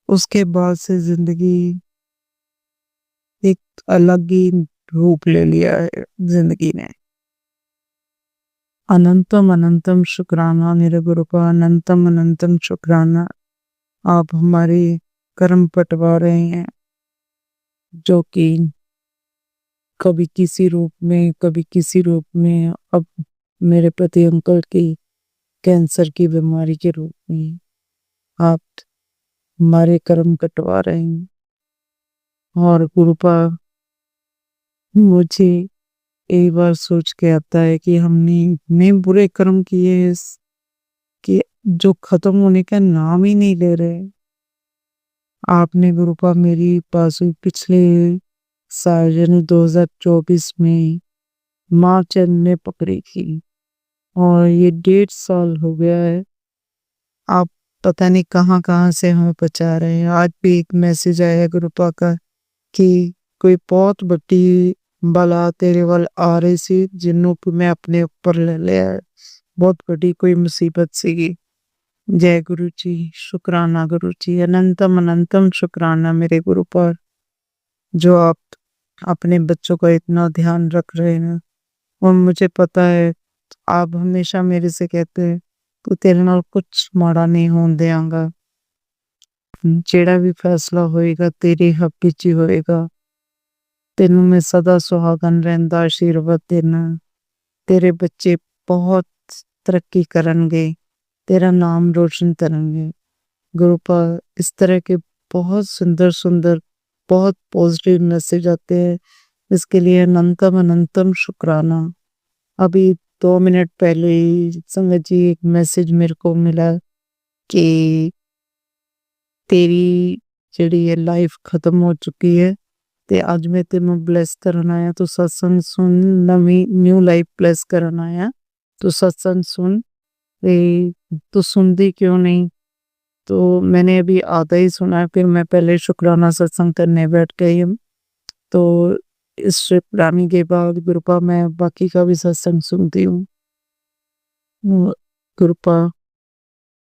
उसके बाद से जिंदगी एक अलग ही रूप ले लिया है जिंदगी ने। अनंतम अनंतम शुक्राना मेरे गुरु का, अनंतम अनंतम शुक्राना। आप हमारे कर्म पटवा रहे हैं, जो कि कभी किसी रूप में, कभी किसी रूप में, अब मेरे पति अंकल की कैंसर की बीमारी के रूप में आप हमारे कर्म कटवा रहे हैं। और गुरुपा, मुझे एक बार सोच के आता है कि हमने इतने बुरे कर्म किए हैं कि जो खत्म होने का नाम ही नहीं ले रहे। आपने गुरुपा मेरी पासु पिछले साल यानी 2024 में मार्च एंड में पकड़ी थी और ये 1.5 साल हो गया है। आप पता नहीं कहाँ-कहाँ से हमें बचा रहे हैं। आज भी एक मैसेज आया है गुरुपा का कि कोई बहुत बड़ी बला तेरे वल आ रही सी जिन्हों को मैं अपने ऊपर ले लिया है। बहुत बड़ी कोई मुसीबत सी। जय गुरु जी, शुक्राना गुरु जी, अनंतम अनंतम शुक्राना मेरे गुरु पर, जो आप अपने बच्चों का इतना ध्यान रख रहे हैं। और मुझे पता है आप हमेशा मेरे से कहते हैं तू तेरे नाल कुछ माड़ा नहीं होने देंगा। जेड़ा भी फैसला होएगा तेरे हक विच ही होएगा। तेनू मैं सदा सुहागन रहंदा आशीर्वाद देना। तेरे बच्चे बहुत तरक्की करनगे, तेरा नाम रोशन करेंगे। गुरुपा, इस तरह के बहुत सुंदर सुंदर, बहुत पॉजिटिव मैसेज आते हैं, इसके लिए अनंतम अनंतम शुक्राना। अभी 2 मिनट पहले ही संगत जी एक मैसेज मेरे को मिला कि तेरी जेड़ी ये लाइफ खत्म हो चुकी है ते आज मैं तेनू ब्लेस करन आया तो सत्संग सुन, नवी न्यू लाइफ ब्लेस करन आया तो सत्संग सुन। ते तू सुनती क्यों नहीं? तो मैंने अभी आधा ही सुना है, फिर मैं पहले शुक्राना सत्संग करने बैठ गई हूँ। तो इस शुक्राने के बाद गुरुपा मैं बाकी का भी सत्संग सुनती हूँ। गुरुपा,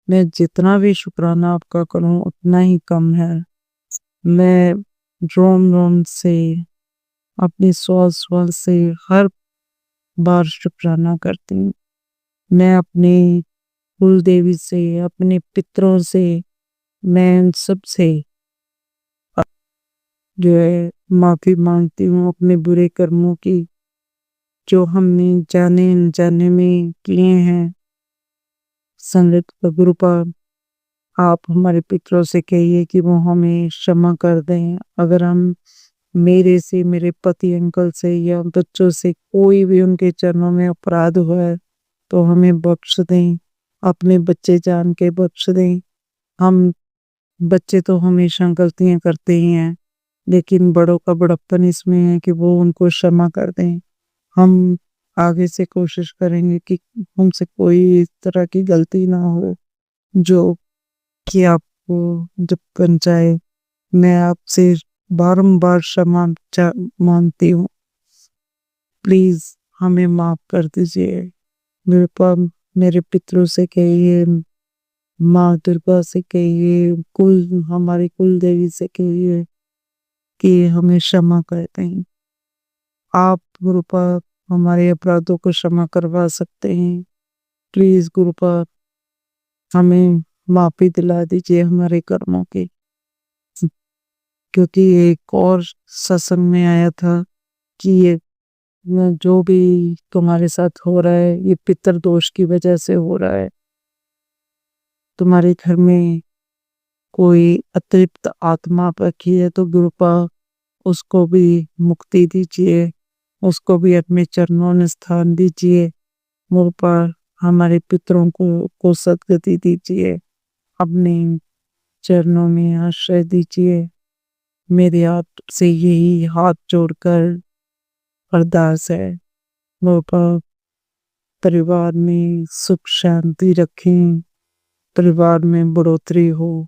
मैं जितना भी शुक्राना आपका करूँ उतना ही कम है। मैं रोम रोम से, अपनी श्वास श्वास से हर बार शुक्राना करती हूँ। मैं अपनी कुल देवी से, अपने पितरों से, मैं इन सब से जो है माफी मांगती हूँ अपने बुरे कर्मों की, जो हमने जाने अनजाने में किए हैं। संगत का गुरुपा, आप हमारे पितरों से कहिए कि वो हमें क्षमा कर दें। अगर हम मेरे से, मेरे पति अंकल से या बच्चों से कोई भी उनके चरणों में अपराध हुआ है तो हमें बख्श दें, अपने बच्चे जान के बख्श दें। हम बच्चे तो हमेशा गलतियां करते ही हैं, लेकिन बड़ों का बड़प्पन इसमें है कि वो उनको क्षमा कर दें। हम आगे से कोशिश करेंगे कि हमसे कोई इस तरह की गलती ना हो जो कि आपको जब बन जाए। मैं आपसे बारंबार क्षमा मांगती हूँ। प्लीज हमें माफ कर दीजिए। मेरे पास, मेरे पितरों से कहिए, माँ दुर्गा से कहिए, कुल हमारी कुल देवी से कहिए कि हमें क्षमा कर दें। आप गुरुपा हमारे अपराधों को क्षमा करवा सकते हैं। प्लीज गुरुपा हमें माफी दिला दीजिए हमारे कर्मों की। क्योंकि एक और सत्संग में आया था कि ये जो भी तुम्हारे साथ हो रहा है ये पितर दोष की वजह से हो रहा है। तुम्हारे घर में कोई अतृप्त आत्मा रखी है तो गुरुपा उसको भी मुक्ति दीजिए, उसको भी अपने चरणों में स्थान दीजिए। गुरुपा हमारे पितरों को सदगति दीजिए, अपने चरणों में आश्रय दीजिए। मेरे आपसे यही हाथ जोड़कर अरदास है। गुरुपा परिवार में सुख शांति रखें, परिवार में बढ़ोतरी हो,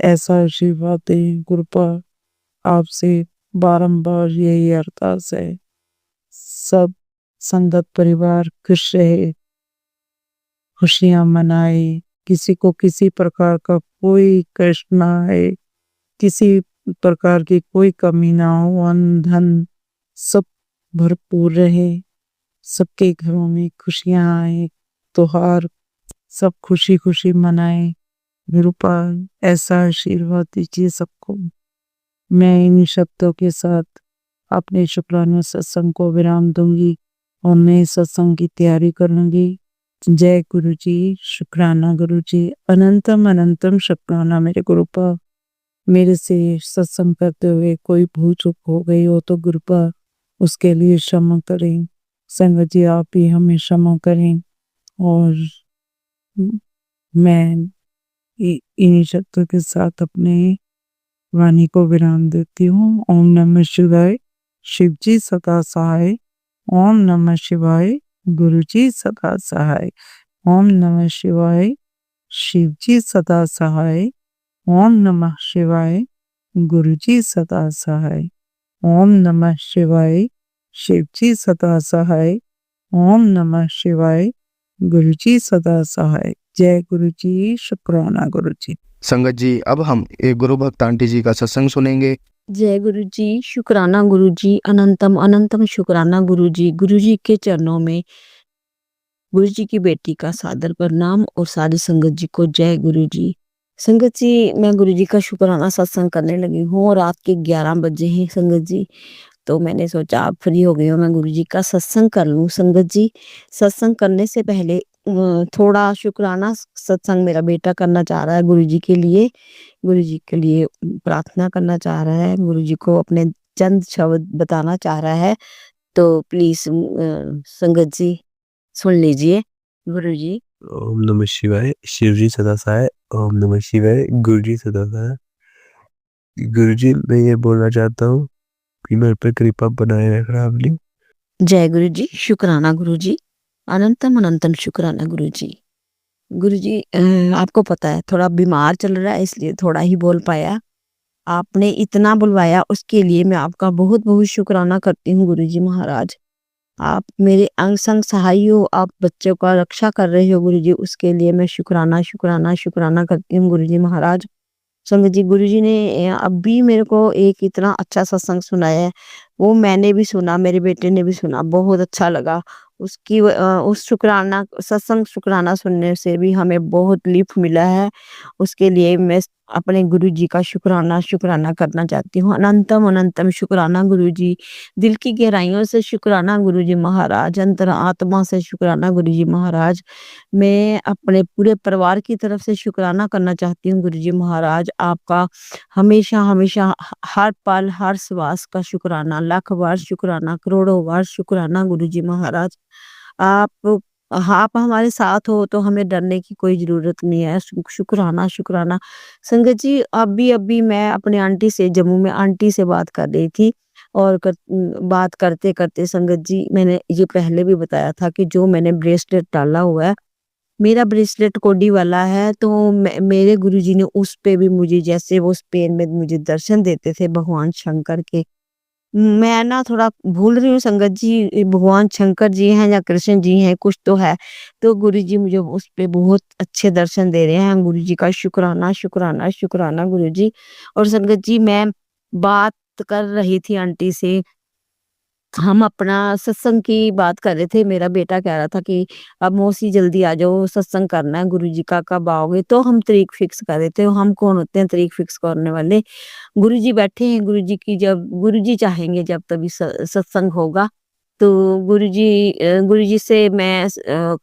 ऐसा आशीर्वाद दें। गुरुपा आपसे बारंबार यही अरदास है। सब संगत परिवार खुश रहे, खुशियां मनाए, किसी को किसी प्रकार का कोई कष्ट ना आए, किसी प्रकार की कोई कमी ना हो, अन्न धन सब भरपूर रहे, सबके घरों में खुशियां आए, त्योहार सब खुशी खुशी मनाए। गुरुपा ऐसा आशीर्वाद दीजिए सबको। मैं इन शब्दों के साथ अपने शुक्राना सत्संग को विराम दूंगी और नए सत्संग की तैयारी करूंगी। जय गुरु जी, शुक्राना गुरु जी, अनंतम अनंतम शुक्राना मेरे गुरु पर। मेरे से सत्संग करते हुए कोई भूल चूक हो गई हो तो गुरु पर उसके लिए क्षमा करें। संगत जी आप भी हमें क्षमा करें। और मैं इन्हीं शब्दों के साथ अपने वाणी को विराम देती हूँ। ओम नमः शिवाय, शिव जी सदा सहाय। ओम नमः शिवाय, गुरु जी सदा सहाय। ओम नमः शिवाय, शिव जी सदा सहाय। ओम नमः शिवाय, गुरु जी सदा सहाय। ओम नमः शिवाय, शिव जी सदा सहाय। ओम नमः शिवाय, गुरु जी सदा सहाय। जय गुरु जी, शुक्राना गुरु जी। संगत जी अब हम एक गुरु भक्त आंटी जी का सत्संग सुनेंगे। जय गुरु जी, शुक्राना गुरु जी, अनंतम अनंतम शुक्राना गुरु जी के चरणों में गुरु जी की बेटी का सादर प्रणाम और सारी संगत जी को जय गुरु जी। संगत जी मैं गुरु जी का शुक्राना सत्संग करने लगी हूँ और रात के 11 बजे हैं संगत जी। तो मैंने सोचा आप फ्री हो गए हो, मैं गुरु जी का सत्संग कर लूँ। संगत जी सत्संग करने से पहले थोड़ा शुक्राना सत्संग मेरा बेटा करना चाह रहा है गुरु जी के लिए। गुरु जी के लिए प्रार्थना करना चाह रहा है, गुरु जी को अपने चंद शब्द बताना चाह रहा है। तो प्लीज संगत जी सुन लीजिए। गुरु जी ओम नमः शिवाय, शिव जी सदा सहाय। ओम नमः शिवाय, गुरु जी सदा सहाय। गुरु जी मैं ये बोलना चाहता हूँ कि मेरे पे कृपा बनाए रखना आपने। जय गुरु जी, शुक्राना गुरु जी, अनंतम अनंतम शुक्राना गुरु जी। गुरु जी आपको पता है थोड़ा बीमार चल रहा है इसलिए थोड़ा ही बोल पाया। आपने इतना बुलवाया उसके लिए मैं आपका बहुत बहुत शुक्राना करती हूँ गुरु जी महाराज। आप मेरे अंग संग सहाय हो, आप बच्चों का रक्षा कर रहे हो गुरु जी, उसके लिए मैं शुक्राना शुक्राना शुक्राना करती हूँ गुरु जी महाराज। संगत जी गुरु जी ने अब भी मेरे को एक इतना अच्छा सत्संग सुनाया है, वो मैंने भी सुना, मेरे बेटे ने भी सुना, बहुत अच्छा लगा। उस शुक्राना सत्संग शुक्राना सुनने से भी हमें बहुत लिफ्ट मिला है। उसके लिए मैं अपने गुरु जी का शुक्राना शुक्राना करना चाहती हूँ। अनंतम अनंतम शुक्राना गुरु जी, दिल की गहराइयों से शुक्राना गुरु जी महाराज, अंतर आत्मा से शुक्राना गुरु जी महाराज। मैं अपने पूरे परिवार की तरफ से शुक्राना करना चाहती हूँ गुरु जी महाराज। आपका हमेशा हमेशा हर पल हर श्वास का शुक्राना, लाख बार शुक्राना, करोड़ों बार शुक्राना गुरु जी महाराज। आप आप हमारे साथ हो तो हमें डरने की कोई जरूरत नहीं है। शुक्राना शुक्राना। संगत जी अभी मैं अपने आंटी से जम्मू में आंटी से बात कर रही थी और बात करते करते संगत जी मैंने ये पहले भी बताया था कि जो मैंने ब्रेसलेट डाला हुआ है, मेरा ब्रेसलेट कोडी वाला है, तो मेरे गुरुजी ने उस पे भी मुझे जैसे वो स्पेन में मुझे दर्शन देते थे भगवान शंकर के। मैं ना थोड़ा भूल रही हूँ संगत जी, ये भगवान शंकर जी हैं या कृष्ण जी हैं कुछ तो है। तो गुरुजी मुझे उस पे बहुत अच्छे दर्शन दे रहे हैं। गुरुजी का शुक्राना शुक्राना शुक्राना गुरुजी। और संगत जी मैं बात कर रही थी आंटी से, हम अपना सत्संग की बात कर रहे थे। मेरा बेटा कह रहा था कि अब मौसी जल्दी आ जाओ, सत्संग करना है गुरुजी का, कब आओगे? तो हम तारीख फिक्स कर रहे थे। हम कौन होते हैं तारीख फिक्स करने वाले? गुरुजी बैठे हैं, गुरुजी की जब गुरुजी चाहेंगे जब तभी सत्संग होगा। तो गुरुजी से मैं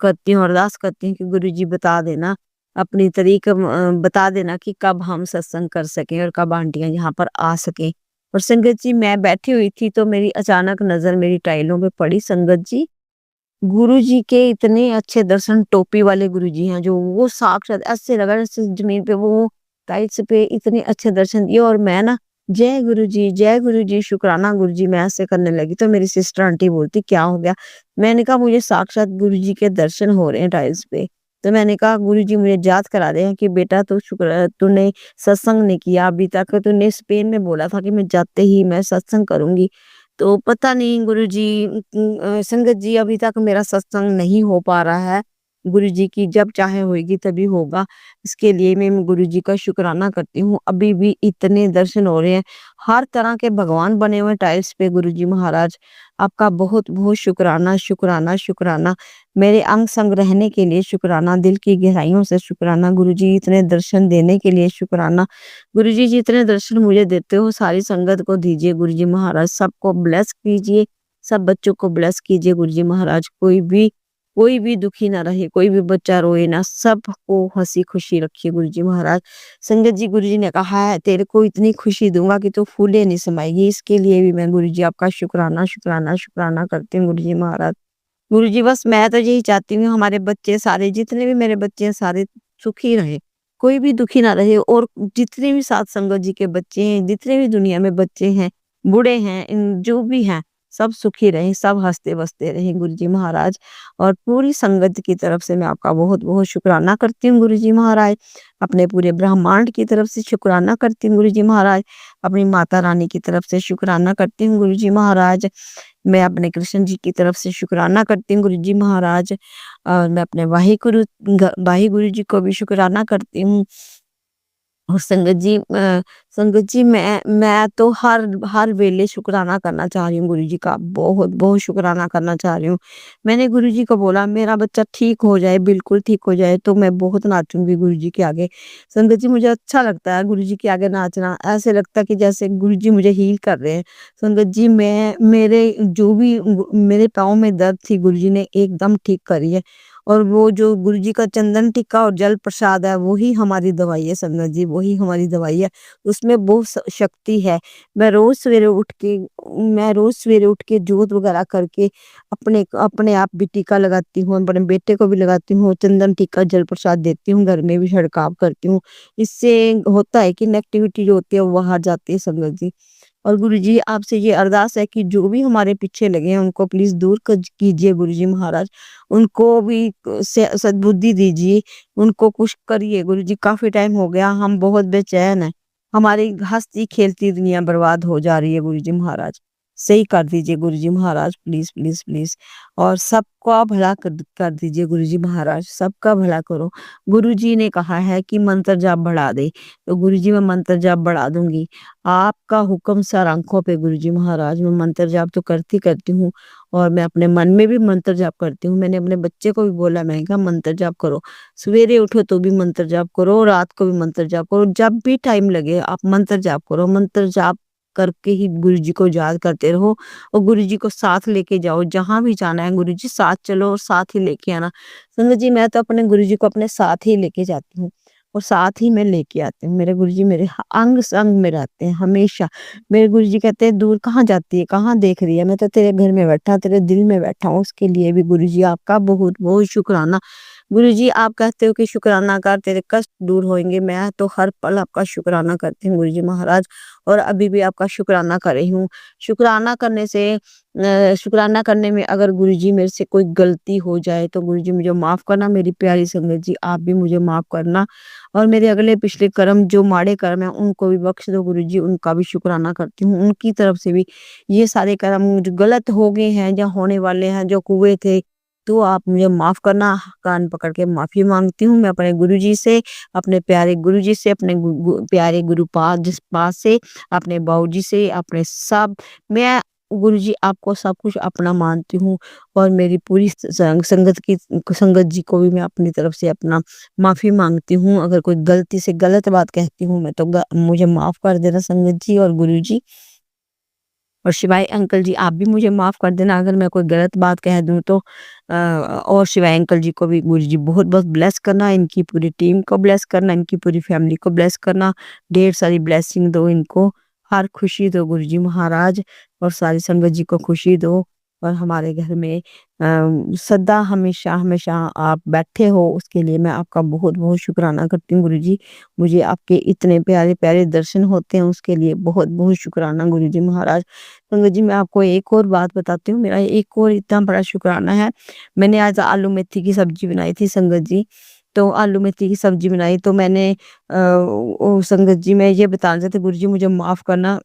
करती हूँ, अरदास करती हूँ कि गुरुजी बता देना अपनी तारीख, बता देना कि कब हम सत्संग कर सकें और कब आंटियां यहाँ पर आ सकें। और संगत जी मैं बैठी हुई थी तो मेरी अचानक नजर मेरी टाइलों पे पड़ी। संगत जी गुरुजी के इतने अच्छे दर्शन, टोपी वाले गुरुजी हैं जो, वो साक्षात ऐसे लगा जैसे जमीन पे वो टाइल्स पे इतने अच्छे दर्शन दिए। और मैं ना जय गुरु जी शुक्राना गुरु जी मैं ऐसे करने लगी तो मेरी सिस्टर आंटी बोलती क्या हो गया? मैंने कहा मुझे साक्षात गुरु जी के दर्शन हो रहे हैं टाइल्स पे। तो मैंने कहा गुरु जी मुझे याद करा रहे हैं कि बेटा तो शुक्र तूने सत्संग नहीं किया अभी तक, तूने स्पेन में बोला था कि मैं जाते ही मैं सत्संग करूंगी। तो पता नहीं गुरुजी संगत जी अभी तक मेरा सत्संग नहीं हो पा रहा है। गुरुजी की जब चाहे होएगी तभी होगा। इसके लिए मैं गुरुजी का शुक्राना करती हूँ। अभी भी इतने दर्शन हो रहे हैं, हर तरह के भगवान बने हुए हैं टाइल्स पे गुरुजी महाराज। आपका बहुत-बहुत शुक्राना, शुक्राना, शुक्राना। मेरे अंग-संग रहने के लिए शुक्राना, दिल की गहराइयों से शुक्राना। गुरुजी इतने दर्शन देने के लिए शुक्राना। गुरुजी जितने दर्शन मुझे देते हो सारी संगत को दीजिए गुरुजी महाराज। सबको ब्लेस कीजिए, सब बच्चों को ब्लेस कीजिए गुरुजी महाराज। कोई भी दुखी ना रहे, कोई भी बच्चा रोए ना, सबको हँसी-खुशी रखिए गुरुजी महाराज। संगत जी, गुरुजी ने कहा है तेरे को इतनी खुशी दूँगा कि तू फूले नहीं समाएगी। इसके लिए भी मैं गुरुजी आपका शुक्राना, शुक्राना, शुक्राना करती हूँ गुरुजी महाराज। गुरुजी बस मैं तो यही चाहती हूँ हमारे बच्चे सारे, जितने भी मेरे बच्चे हैं सारे सुखी रहें। कोई भी दुखी ना रहे, और जितने भी साध संगत जी के बच्चे हैं, जितने भी दुनिया में बच्चे हैं, बूढ़े हैं, जो भी हैं, सब सुखी रहें, सब हँसते-बसते रहें गुरुजी महाराज। और पूरी संगत की तरफ से मैं आपका बहुत-बहुत शुक्राना करती हूँ गुरुजी महाराज। अपने पूरे ब्रह्मांड की तरफ से शुक्राना करती हूँ गुरुजी महाराज। अपनी माता रानी की तरफ से शुक्राना करती हूँ गुरुजी महाराज। मैं अपने कृष्ण जी की तरफ से शुक्राना करती हूँ गुरुजी महाराज। और मैं अपने वाहिगुरु जी को भी शुक्राना करती हूँ। और संगत जी, मैं तो हर वेले शुक्राना करना चाह रही हूँ गुरुजी का, बहुत-बहुत शुक्राना करना चाह रही हूँ। मैंने गुरुजी को बोला मेरा बच्चा ठीक हो जाए, बिल्कुल ठीक हो जाए तो मैं बहुत नाचूँगी गुरुजी के आगे। संगत जी, मुझे अच्छा लगता है गुरुजी के आगे नाचना, ऐसे लगता है कि जैसे गुरुजी मुझे हील कर रहे हैं। संगत जी, मैं मेरे जो भी मेरे पाँव में दर्द थी गुरुजी ने एकदम ठीक करी है। और वो जो गुरुजी का चंदन टिक्का और जल प्रसाद है वही हमारी दवाई है संगत जी, वही हमारी दवाई है। उसमें बहुत शक्ति है। मैं रोज सवेरे उठ के जोत वगैरह करके अपने अपने आप भी टीका लगाती हूँ, अपने बेटे को भी लगाती हूँ, चंदन टिक्का जल प्रसाद देती हूँ, घर में भी छिड़काव करती हूँ। इससे होता है कि नेगेटिविटी जो होती है वो बाहर जाती है संगत जी। और गुरुजी, आपसे ये अरदास है कि जो भी हमारे पीछे लगे हैं उनको प्लीज दूर कीजिए गुरुजी महाराज। उनको भी सद्बुद्धि दीजिए, उनको कुछ करिए गुरुजी। काफी टाइम हो गया, हम बहुत बेचैन हैं। हमारी हंसती खेलती दुनिया बर्बाद हो जा रही है गुरुजी महाराज। सही कर दीजिए गुरुजी महाराज, प्लीज प्लीज प्लीज। और सबका भला कर दीजिए गुरुजी महाराज, सबका भला करो। गुरुजी ने कहा है कि मंत्र जाप बढ़ा दे, तो गुरुजी मैं मंत्र जाप बढ़ा दूंगी। आपका हुक्म सर आंखों पे गुरुजी महाराज। मैं मंत्र जाप तो करती हूँ, और मैं अपने मन में भी मंत्र जाप करती हूँ। मैंने अपने बच्चे को भी बोला, मैं कहा मंत्र जाप करो, सवेरे उठो तो भी मंत्र जाप करो, रात को भी मंत्र जाप करो, जब भी टाइम लगे आप मंत्र जाप करो। मंत्र जाप करके ही गुरुजी को याद करते रहो, और गुरुजी को साथ लेके जाओ। जहां भी जाना है गुरुजी साथ चलो और साथ ही लेके आना। संगत जी, मैं तो अपने गुरुजी को अपने साथ ही लेके जाती हूँ, और साथ ही मैं लेके आती हूँ। मेरे गुरुजी मेरे अंग संग में रहते हैं हमेशा। मेरे गुरुजी कहते हैं दूर कहाँ जाती है, कहाँ देख रही है, मैं तो तेरे घर में बैठा, तेरे दिल में बैठा हूँ। उसके लिए भी गुरुजी आपका बहुत बहुत शुक्राना। गुरुजी, आप कहते हो कि शुक्राना कर तेरे कष्ट दूर होंगे, मैं तो हर पल आपका शुक्राना करती हूँ गुरुजी महाराज। और अभी भी आपका शुक्राना कर रही हूँ। शुक्राना करने में अगर गुरुजी मेरे से कोई गलती हो जाए तो गुरुजी मुझे माफ करना। मेरी प्यारी संगत जी, आप भी मुझे माफ करना, और मेरे अगले पिछले कर्म जो माड़े कर्म हैं उनको भी बख्श दो गुरुजी। उनका भी शुक्राना करती हूँ, उनकी तरफ से भी ये सारे कर्म जो गलत हो गए हैं या होने वाले हैं, जो कुएं थे, तो आप मुझे माफ करना। कान पकड़ के माफी मांगती हूँ मैं अपने गुरुजी से, अपने प्यारे गुरुजी से, अपने प्यारे गुरुपाद जिस पास से, अपने बाबूजी से, अपने सब। मैं गुरुजी आपको सब कुछ अपना मानती हूँ, और मेरी पूरी संगत जी को भी मैं अपनी तरफ से अपना माफी मांगती हूँ। अगर कोई गलती से गलत बात कहती हूँ मैं, तो मुझे माफ कर देना संगत जी और गुरुजी। और शिवाय अंकल जी, आप भी मुझे माफ कर देना अगर मैं कोई गलत बात कह दूं तो। और शिवाय अंकल जी को भी गुरुजी बहुत बहुत ब्लेस करना, इनकी पूरी टीम को ब्लेस करना, इनकी पूरी फैमिली को ब्लेस करना। ढेर सारी ब्लेसिंग दो इनको, हर खुशी दो गुरुजी महाराज, और सारी संगत जी को खुशी दो। और हमारे घर में सदा हमेशा हमेशा आप बैठे हो, उसके लिए मैं आपका बहुत बहुत शुक्राना करती हूँ गुरुजी। मुझे आपके इतने प्यारे प्यारे दर्शन होते हैं, उसके लिए बहुत बहुत शुक्राना गुरुजी महाराज। संगत जी, मैं आपको एक और बात बताती हूँ, मेरा एक और इतना बड़ा शुक्राना है। मैंने आज आलू मेथी की सब्जी बनाई थी संगत जी। तो आलू मेथी की सब्जी बनाई तो मैंने संगत जी मैं ये बताना चाहती गुरुजी मुझे माफ करना।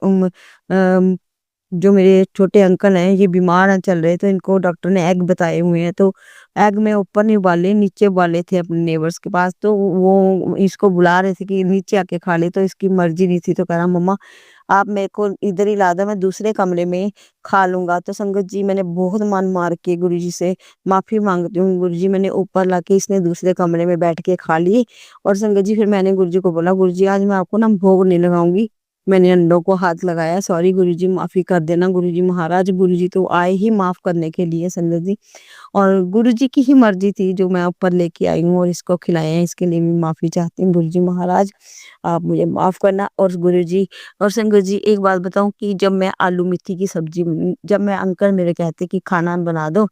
जो मेरे छोटे अंकल हैं ये बीमार हैं चल रहे, तो इनको डॉक्टर ने एग बताए हुए हैं, तो एग मैं ऊपर नहीं उबाले, नीचे उबाले थे अपने नेबर्स के पास, तो वो इसको बुला रहे थे कि नीचे आके खा ले, तो इसकी मर्जी नहीं थी, तो कह रहा मम्मा आप मेरे को इधर ही ला दो, मैं दूसरे कमरे में खा लूंगा। तो संगत जी मैंने बहुत मन मार के गुरुजी से माफी मांगती हूँ। गुरुजी मैंने ऊपर लाके इसने दूसरे कमरे में बैठ के खा ली। और संगत जी फिर मैंने गुरुजी को बोला, गुरुजी आज मैं आपको ना भोग नहीं लगाऊंगी। मैंने अंडों को हाथ लगाया, सॉरी गुरुजी माफी कर देना गुरुजी महाराज। गुरुजी तो आए ही माफ करने के लिए संगत जी, और गुरुजी की ही मर्जी थी जो मैं ऊपर लेके आई हूँ और इसको खिलाया है, इसके लिए मैं माफी चाहती हूँ गुरुजी महाराज, आप मुझे माफ करना। और गुरुजी और संगत जी एक बात बताऊं कि जब मैं आलू मेथी की सब्जी जब मैं अंकल मेरे कहते कि खाना बना दो,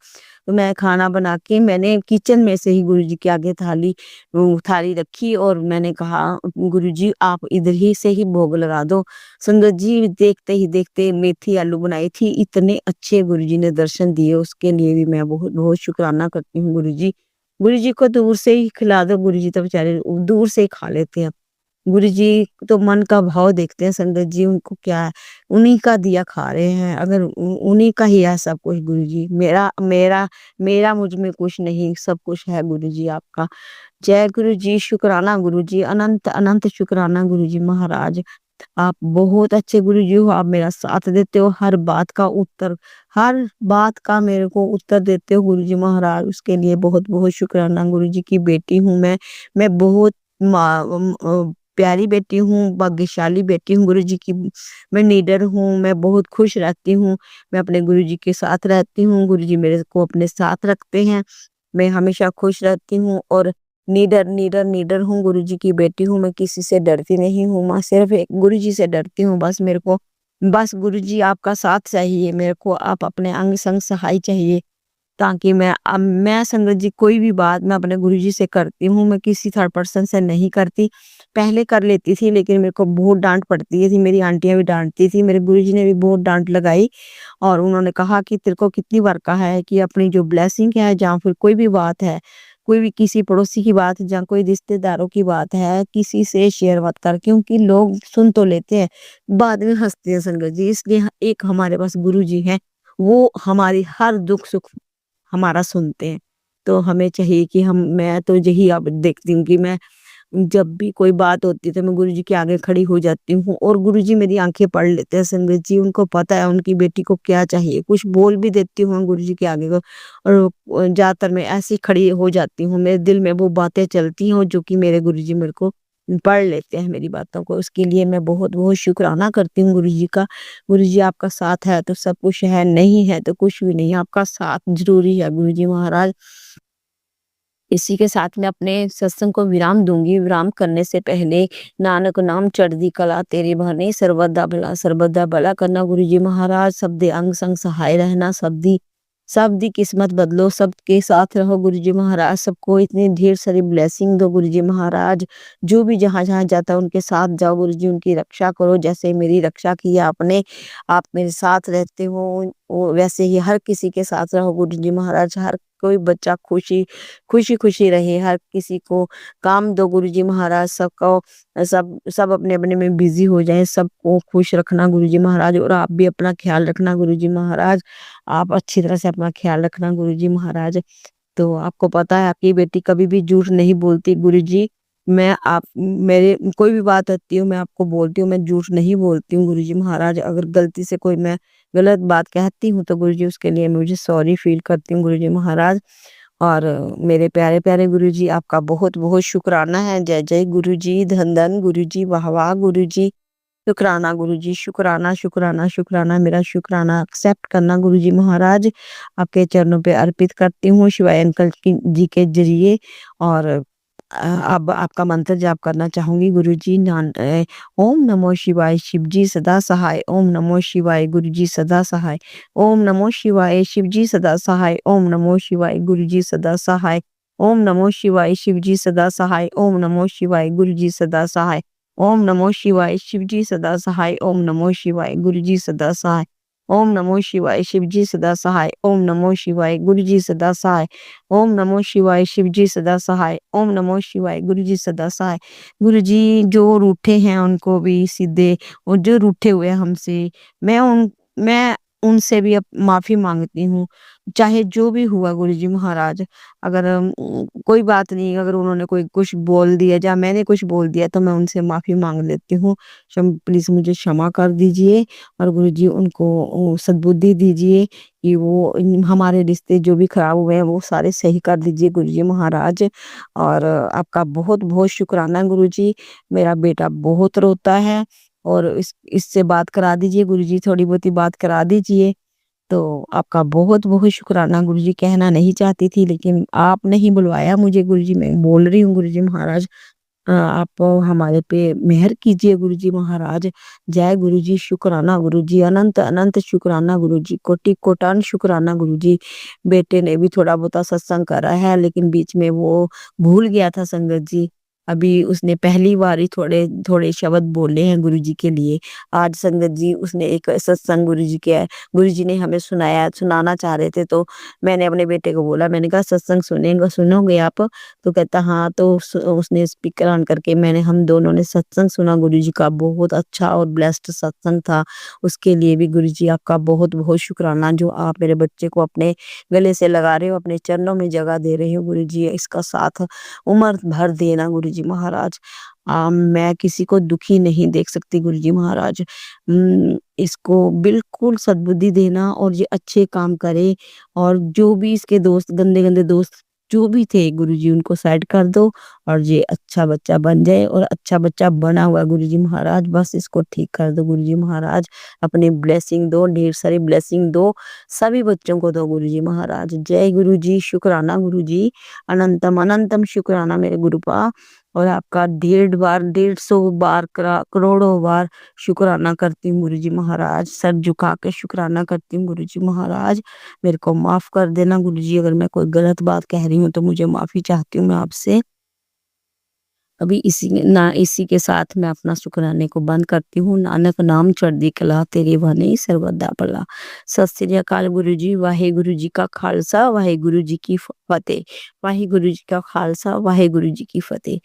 तो मैं खाना बना के मैंने किचन में से ही गुरुजी के आगे थाली रखी और मैंने कहा गुरुजी आप इधर ही से ही भोग लगा दो। संगत जी देखते ही देखते मेथी आलू बनाई थी, इतने अच्छे गुरुजी ने दर्शन दिए, उसके लिए भी मैं बहुत बहुत शुक्राना करती हूँ गुरुजी। गुरुजी को दूर से ही खिला दो, गुरुजी तो बेचारे दूर से ही खा लेते हैं। गुरुजी तो मन का भाव देखते हैं संगत जी, उनको क्या है, उन्हीं का दिया खा रहे हैं, अगर उन्हीं का ही है सब कुछ गुरुजी। मेरा मेरा मेरा मुझ में कुछ नहीं, सब कुछ है गुरुजी आपका। जय गुरुजी, शुक्राना गुरुजी, अनंत अनंत शुक्राना गुरुजी महाराज। आप बहुत अच्छे गुरुजी हो, आप मेरा साथ देते हो, हर बात का मेरे को उत्तर देते हो गुरुजी महाराज, उसके लिए बहुत बहुत शुक्राना। गुरुजी की बेटी हूँ मैं बहुत प्यारी बेटी हूँ, भाग्यशाली बेटी हूँ गुरुजी की। मैं निडर हूँ, मैं बहुत खुश रहती हूँ, मैं अपने गुरुजी के साथ रहती हूँ, गुरुजी मेरे को अपने साथ रखते हैं, मैं हमेशा खुश रहती हूँ और निडर निडर निडर हूँ, गुरुजी की बेटी हूँ, मैं किसी से डरती नहीं हूँ, मैं सिर्फ एक गुरुजी से डरती हूँ। बस गुरुजी आपका साथ चाहिए मेरे को, आप अपने अंग संग सहाय चाहिए, ताकि मैं संगत जी कोई भी बात मैं अपने गुरुजी से करती हूँ, मैं किसी थर्ड पर्सन से नहीं करती। पहले कर लेती थी लेकिन मेरे को बहुत डांट पड़ती थी, मेरी आंटियां भी डांटती थी, मेरे गुरुजी ने भी बहुत डांट लगाई और उन्होंने कहा कि तेरे को कितनी बार कहा है कि अपनी जो ब्लेसिंग है, जहाँ फिर कोई भी बात है, कोई भी किसी पड़ोसी की बात है, जहाँ कोई रिश्तेदारों की बात है, किसी से शेयर मत कर, क्योंकि लोग सुन तो लेते हैं, बाद में हंसते हैं संगत जी। इसलिए एक हमारे पास गुरुजी है, वो हमारी हर दुख सुख हमारा सुनते हैं। तो हमें चाहिए कि मैं तो यही अब देखती हूँ कि मैं जब भी कोई बात होती है तो मैं गुरुजी के आगे खड़ी हो जाती हूँ और गुरुजी मेरी आंखें पढ़ लेते हैं संगत जी, उनको पता है उनकी बेटी को क्या चाहिए, कुछ बोल भी देती हूँ गुरुजी के आगे को, और ज्यादातर मैं ऐसी खड़ी हो जाती हूँ, मेरे दिल में वो बातें चलती हैं जो कि मेरे गुरुजी मेरे को पढ़ लेते हैं मेरी बातों को, उसके लिए मैं बहुत बहुत शुक्राना करती हूँ गुरुजी का। गुरुजी आपका साथ है तो सब कुछ है, नहीं है तो कुछ भी नहीं, आपका साथ जरूरी है गुरुजी महाराज। इसी के साथ मैं अपने सत्संग को विराम दूंगी। विराम करने से पहले नानक नाम चढ़दी कला तेरे बहाने, सर्वदा भला करना गुरुजी महाराज, सबदे अंग संग सहाय रहना, सबदी किस्मत बदलो, सबके साथ रहो गुरुजी महाराज, सबको इतनी ढेर सारी ब्लेसिंग दो गुरुजी महाराज, जो भी जहाँ जहाँ जाता है उनके साथ जाओ गुरुजी, उनकी रक्षा करो, जैसे मेरी रक्षा की है आपने, आप मेरे साथ रहते हो वैसे ही हर किसी के साथ रहो गुरुजी महाराज, हर कोई बच्चा खुशी खुशी खुशी रहे, हर किसी को काम दो गुरुजी महाराज, सबको सब सब अपने अपने में बिजी हो जाए, सबको खुश रखना गुरुजी महाराज, और आप भी अपना ख्याल रखना गुरुजी महाराज, आप अच्छी तरह से अपना ख्याल रखना गुरुजी महाराज। तो आपको पता है आपकी बेटी कभी भी झूठ नहीं बोलती गुरुजी, मैं आप मेरे कोई भी बात आती है मैं आपको बोलती हूँ, मैं झूठ नहीं बोलती हूँ गुरुजी महाराज, अगर गलती से कोई मैं गलत बात कहती हूँ तो गुरुजी उसके लिए मुझे सॉरी फील करती हूँ गुरुजी महाराज। और मेरे प्यारे प्यारे गुरुजी आपका बहुत बहुत शुक्राना है, जय जय गुरुजी, धन धन गुरुजी, वाह वाह गुरुजी, शुक्राना गुरुजी, शुक्राना शुक्राना शुक्राना, मेरा शुक्राना एक्सेप्ट करना गुरुजी महाराज, आपके चरणों पे अर्पित करती हूँ शिवाय अंकल जी के जरिए। और अब आपका मंत्र जाप करना चाहूंगी गुरुजी। ओम नमो शिवाय, शिवजी सदा सहाय, ओम नमो शिवाय, गुरुजी सदा सहाय, ओम नमो शिवाय, शिवजी सदा सहाय, ओम नमो शिवाय, गुरुजी सदा सहाय, ओम नमो शिवाय, शिवजी सदा सहाय, ओम नमो शिवाय, गुरुजी सदा सहाय, ओम नमो शिवाय, शिवजी सदा सहाय, ओम नमो शिवाय, गुरुजी सदा सहाय, ओम नमो शिवाय, शिवजी सदा सहाय, ओम नमो शिवाय, गुरुजी सदा सहाय, ओम नमो शिवाय, शिवजी सदा सहाय, ओम नमो शिवाय, गुरुजी सदा सहाय। गुरुजी जो रूठे हैं उनको भी सीधे, और जो रूठे हुए हैं हमसे, मैं मैं उनसे भी अब माफ़ी माँगती हूँ। चाहे जो भी हुआ गुरुजी महाराज, अगर कोई बात नहीं, अगर उन्होंने कोई कुछ बोल दिया या मैंने कुछ बोल दिया तो मैं उनसे माफ़ी माँग लेती हूँ। प्लीज़ मुझे क्षमा कर दीजिए और गुरुजी उनको सद्बुद्धि दीजिए कि वो हमारे रिश्ते जो भी खराब हुए हैं वो सारे सही कर दीजिए गुरुजी महाराज। और आपका बहुत-बहुत शुक्राना गुरुजी। मेरा बेटा बहुत रोता है और इससे बात करा दीजिए गुरुजी, थोड़ी बहुती बात करा दीजिए। तो आपका बहुत-बहुत शुक्राना गुरुजी, कहना नहीं चाहती थी लेकिन आपने ही बुलवाया मुझे गुरुजी, मैं बोल रही हूँ गुरुजी महाराज। आप हमारे पे मेहर कीजिए गुरुजी महाराज। जय गुरुजी, शुक्राना गुरुजी, अनंत-अनंत शुक्राना गुरुजी, कोटि-कोटान शुक्राना गुरुजी। बेटे ने भी थोड़ा बहुता सत्संग करा है लेकिन बीच में वो भूल गया था संगत जी। अभी उसने पहली बार ही थोड़े शब्द बोले हैं गुरुजी के लिए। आज संगत जी उसने एक सत्संग गुरुजी ने हमें सुनाना चाह रहे थे, तो मैंने अपने बेटे को बोला, मैंने कहा सत्संग सुनोगे आप? तो कहता हाँ, तो उसने स्पीकर ऑन करके हम दोनों ने सत्संग सुना गुरुजी का। बहुत अच्छा और ब्लेस्ड सत्संग था। उसके लिए भी गुरुजी आपका बहुत-बहुत शुक्राना, जो आप मेरे बच्चे को अपने गले से लगा रहे हो, अपने चरणों में जगह दे रहे हो गुरुजी। इसका साथ उम्र भर देना गुरुजी महाराज। मैं किसी को दुखी नहीं देख सकती गुरुजी महाराज। इसको बिल्कुल सद्बुद्धि देना और ये अच्छे काम करे, और जो भी इसके दोस्त, गंदे-गंदे दोस्त जो भी थे गुरुजी, उनको साइड कर दो और ये अच्छा बच्चा बन जाए, और अच्छा बच्चा बना हुआ गुरुजी महाराज, बस इसको ठीक कर दो गुरुजी महाराज। अपनी ब्लेसिंग दो, ढेर सारी ब्लेसिंग दो, सभी बच्चों को दो गुरुजी महाराज। जय गुरुजी, शुक्राना गुरुजी, अनंतम अनंतम शुक्राना मेरे गुरुपा। और आपका 150 बार करोड़ों बार शुक्राना करती हूँ गुरुजी महाराज। सर झुका के शुक्राना करती हूँ गुरुजी महाराज। मेरे को माफ कर देना गुरुजी, अगर मैं कोई गलत बात कह रही हूँ तो मुझे माफी चाहती हूँ मैं आपसे। अभी इसी के साथ मैं अपना शुक्राने को बंद करती हूँ। नानक नाम चढ़दी कला, तेरे बने सर्वदा भला। सत श्री अकाल गुरु जी। वाहेगुरु जी का खालसा, वाहेगुरु जी की फतेह। वाहेगुरु जी का खालसा, वाहेगुरु जी की फतेह।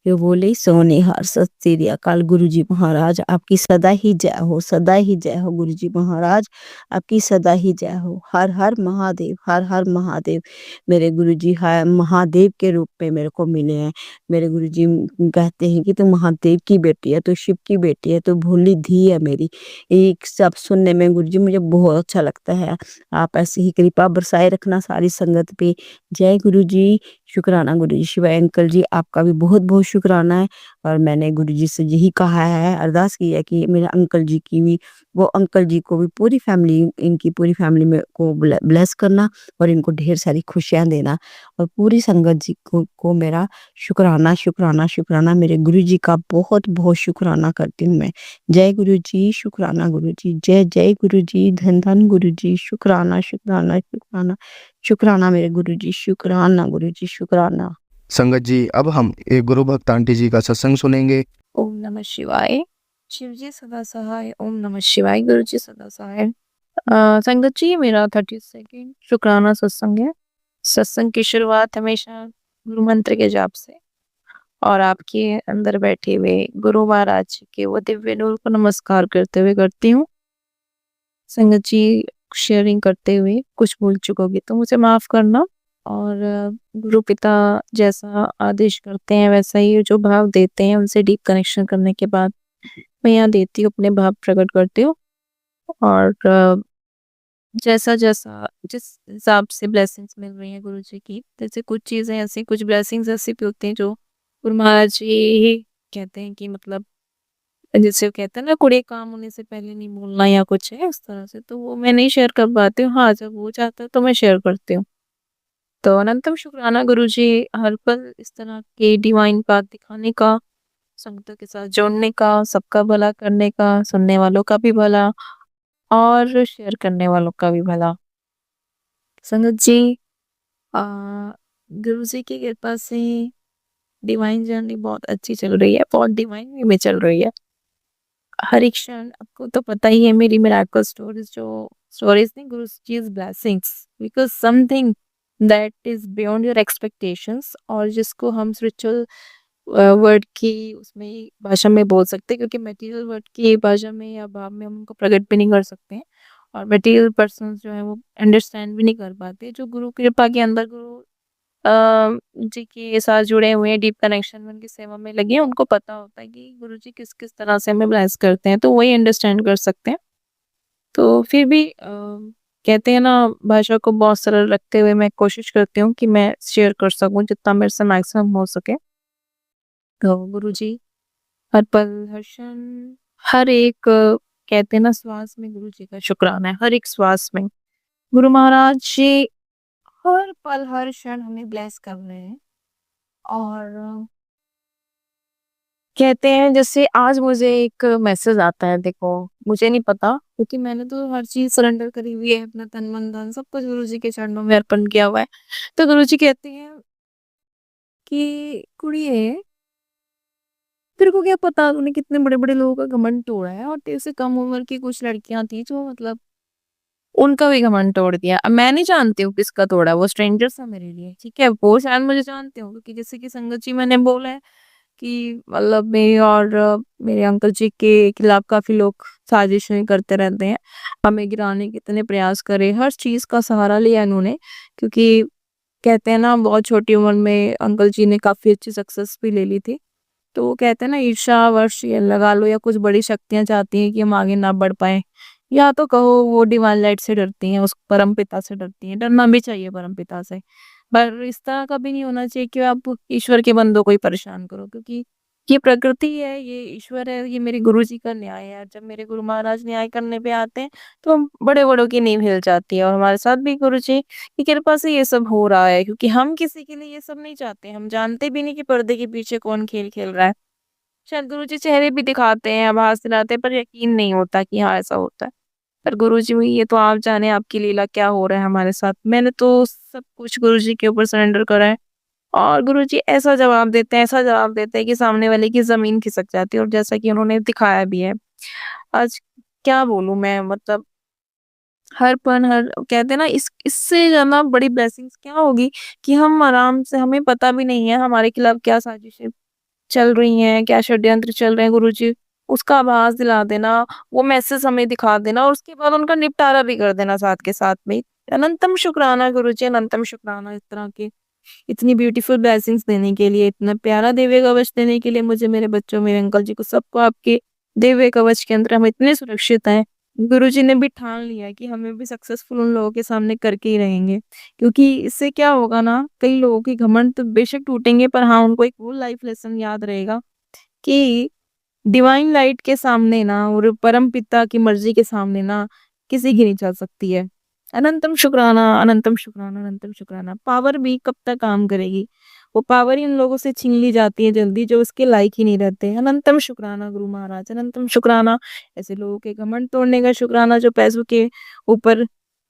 ये बोले सोने हार। सत श्री अकाल गुरु जी महाराज, आपकी सदा ही जय हो, सदा ही जय हो गुरु जी महाराज, आपकी सदा ही जय हो। हर हर महादेव, हर हर महादेव। मेरे गुरु जी महादेव के रूप में मेरे को मिले हैं। मेरे गुरुजी कहते हैं कि तू महादेव की बेटी है, तू शिव की बेटी है, तू भोली धी है मेरी। एक सब सुनने में गुरुजी मुझे बहुत अच्छा लगता है। आप ऐसी ही कृपा बरसाए रखना सारी संगत पे। जय गुरुजी, शुक्राना गुरुजी। शिवाय अंकल जी, आपका भी बहुत बहुत शुक्राना है। और मैंने गुरुजी से यही कहा है, अरदास की है कि मेरे अंकल जी की भी, वो अंकल जी को भी पूरी फैमिली, इनकी पूरी फैमिली में को ब्लेस करना और इनको ढेर सारी खुशियां देना। और पूरी संगत जी को मेरा शुक्राना शुक्राना शुक्राना। मेरे गुरुजी का बहुत बहुत शुक्राना करती हूँ मैं। जय गुरुजी, शुक्राना गुरुजी। जय जय गुरुजी, धन धन गुरुजी। शुक्राना शुक्राना शुक्राना शुक्राना मेरे गुरुजी, शुक्राना गुरुजी, शुक्राना। संगत जी, अब हम एक गुरु भक्त आंटी जी का सत्संग सुनेंगे। ओम नमः शिवाय। शिव जी सदा सहाय। ओम नमः शिवाय। गुरु जी सदा सहाय। संगत जी, मेरा 32 शुक्राना सत्संग है। सत्संग की शुरुआत हमेशा गुरु मंत्र के जाप से और आपके अंदर बैठे हुए गुरु महाराज जी के वो दिव्य नूर को नमस्कार करते हुए करती हूँ। संगत जी, शेयरिंग करते हुए कुछ भूल चुकोगे तो मुझे माफ करना। और गुरु पिता जैसा आदेश करते हैं वैसा ही जो भाव देते हैं, उनसे डीप कनेक्शन करने के बाद मैं यहाँ देती हूँ, अपने भाव प्रकट करती हूँ। और जैसा जैसा जिस हिसाब से ब्लेसिंग्स मिल रही हैं गुरु जी की, जैसे कुछ चीज़ें ऐसी, कुछ ब्लेसिंग्स ऐसी भी होती हैं जो गुरु महाराज जी ही कहते हैं कि मतलब जैसे वो कहते हैं ना, कुड़े काम होने से पहले नहीं बोलना या कुछ है इस तरह से, तो वो मैं नहीं शेयर कर पाती हूँ। हाँ, जब वो चाहता है तो मैं शेयर करती हूँ। तो अनंतम शुक्राना गुरु जी, हर पल इस तरह के डिवाइन पाथ दिखाने का, संगतों के साथ जोड़ने का, सबका भला करने का, सुनने वालों का भी भला और शेयर करने वालों का भी भला। संगत जी, गुरु जी की कृपा से डिवाइन जर्नी बहुत अच्छी चल रही है, बहुत डिवाइन वे में चल रही है। हर एक क्षण आपको तो पता ही है मेरी मिरेकल स्टोरीज, जो स्टोरीज नहीं, गुरु जी blessings, because something that is beyond your expectations, और जिसको हम स्पिरिचुअल वर्ड की उसमें भाषा में बोल सकते हैं, क्योंकि मटेरियल वर्ड की भाषा में या भाव में हम उनको प्रकट भी नहीं कर सकते हैं। और मटेरियल पर्सन्स जो है वो अंडरस्टैंड भी नहीं कर पाते। जो गुरु कृपा के अंदर गुरु जी के साथ जुड़े हुए हैं, डीप कनेक्शन में उनकी सेवा में लगे हैं, उनको पता होता है कि गुरु जी किस किस तरह से हमें ब्लेस करते हैं, तो वही अंडरस्टैंड कर सकते हैं। तो फिर भी कहते हैं ना, भाषा को बहुत सरल रखते हुए मैं कोशिश करती हूँ कि मैं शेयर कर सकूँ जितना मेरे से मैक्सिमम हो सके। तो गुरु जी हर पल, हर क्षण, हर एक कहते हैं ना श्वास में गुरु जी का शुक्राना है, हर एक श्वास में। गुरु महाराज जी हर पल, हर क्षण हमें ब्लेस कर रहे हैं। और कहते हैं जैसे आज मुझे एक मैसेज आता है, देखो मुझे नहीं पता क्योंकि मैंने तो हर चीज़ सरेंडर करी हुई है, अपना तन, मन, धन सब कुछ गुरु जी के चरणों में अर्पण किया हुआ है। तो गुरु जी कहते हैं कि कुड़िए, तेरे को क्या पता तूने कितने बड़े-बड़े लोगों का घमंड तोड़ा है, और तेरे से कम उम्र की कुछ लड़कियाँ थी जो मतलब उनका भी घमंड तोड़ दिया। अब मैं नहीं जानती हूँ किसका तोड़ा, वो स्ट्रेंजर था मेरे लिए, ठीक है? वो शायद मुझे जानते होंगे क्योंकि जैसे कि संगत जी मैंने बोला है कि मतलब मेरे और मेरे अंकल जी के खिलाफ काफ़ी लोग साजिशें करते रहते हैं। हमें गिराने के कितने प्रयास करे, हर चीज़ का सहारा लिया इन्होंने, क्योंकि कहते हैं ना बहुत छोटी उम्र में अंकल जी ने काफ़ी अच्छी सक्सेस भी ले ली थी। तो वो कहते हैं ना ईर्ष्यावश ये लगा लो, या कुछ बड़ी शक्तियाँ चाहती हैं कि हम आगे ना बढ़ पाएँ, या तो कहो वो डिवाइन लाइट से डरती हैं, उस परमपिता से डरती हैं। डरना भी चाहिए परमपिता से। पर इस तरह का भी नहीं होना चाहिए कि आप ईश्वर के बंदों को ही परेशान करो, क्योंकि ये प्रकृति है, ये ईश्वर है, ये मेरे गुरु जी का न्याय है। जब मेरे गुरु महाराज न्याय करने पे आते हैं, तो हम बड़े-बड़ों की नींव हिल जाती है, और हमारे साथ भी गुरु जी की कृपा से ये सब हो रहा है, क्योंकि हम किसी के लिए ये सब नहीं चाहते। हम जानते भी नहीं कि पर्दे के पीछे कौन खेल खेल रहा है। शायद गुरुजी चेहरे भी दिखाते हैं, आभास दिलाते हैं, पर यकीन नहीं होता कि हाँ, ऐसा होता है। पर गुरुजी ये तो आप जाने आपकी लीला क्या हो रहा है हमारे साथ। मैंने तो सब कुछ गुरुजी के ऊपर सरेंडर करा है, और गुरुजी ऐसा जवाब देते हैं कि सामने वाले की ज़मीन खिसक जाती है, और जैसा कि उन्होंने दिखाया भी है। आज क्या बोलूँ मैं, मतलब हर पल, हर कहते हैं ना, इससे ज़्यादा बड़ी ब्लेसिंग्स क्या होगी कि हम आराम से, हमें पता भी नहीं है हमारे खिलाफ क्या साजिशें चल रही हैं, क्या षड्यंत्र चल रहे हैं गुरुजी, उसका आभास दिला देना, वो मैसेज हमें दिखा देना, और उसके बाद उनका निपटारा भी कर देना साथ के साथ में। अनंतम शुक्राना गुरुजी, अनंतम शुक्राना इस तरह के इतनी ब्यूटीफुल ब्लेसिंग्स देने के लिए, इतना प्यारा दिव्य कवच देने के लिए मुझे, मेरे बच्चों, मेरे अंकल जी को, सबको आपके दिव्य कवच के अंदर हम इतने सुरक्षित हैं। गुरुजी ने भी ठान लिया है कि हमें भी सक्सेसफुल उन लोगों के सामने करके ही रहेंगे, क्योंकि इससे क्या होगा ना, कई लोगों के घमंड तो बेशक टूटेंगे, पर हाँ, उनको एक वो लाइफ लेसन याद रहेगा कि डिवाइन लाइट के सामने ना, और परम पिता की मर्जी के सामने ना, किसी की नहीं चल सकती है। अनंतम शुक्राना, अनंतम शुक्राना, अनंतम शुक्राना। पावर भी कब तक काम करेगी? वो पावर ही उन लोगों से छीन ली जाती है जल्दी, जो उसके लायक ही नहीं रहते। अनंतम शुक्राना गुरु महाराज, अनंतम शुक्राना ऐसे लोगों के घमंड तोड़ने का शुक्राना, जो पैसों के ऊपर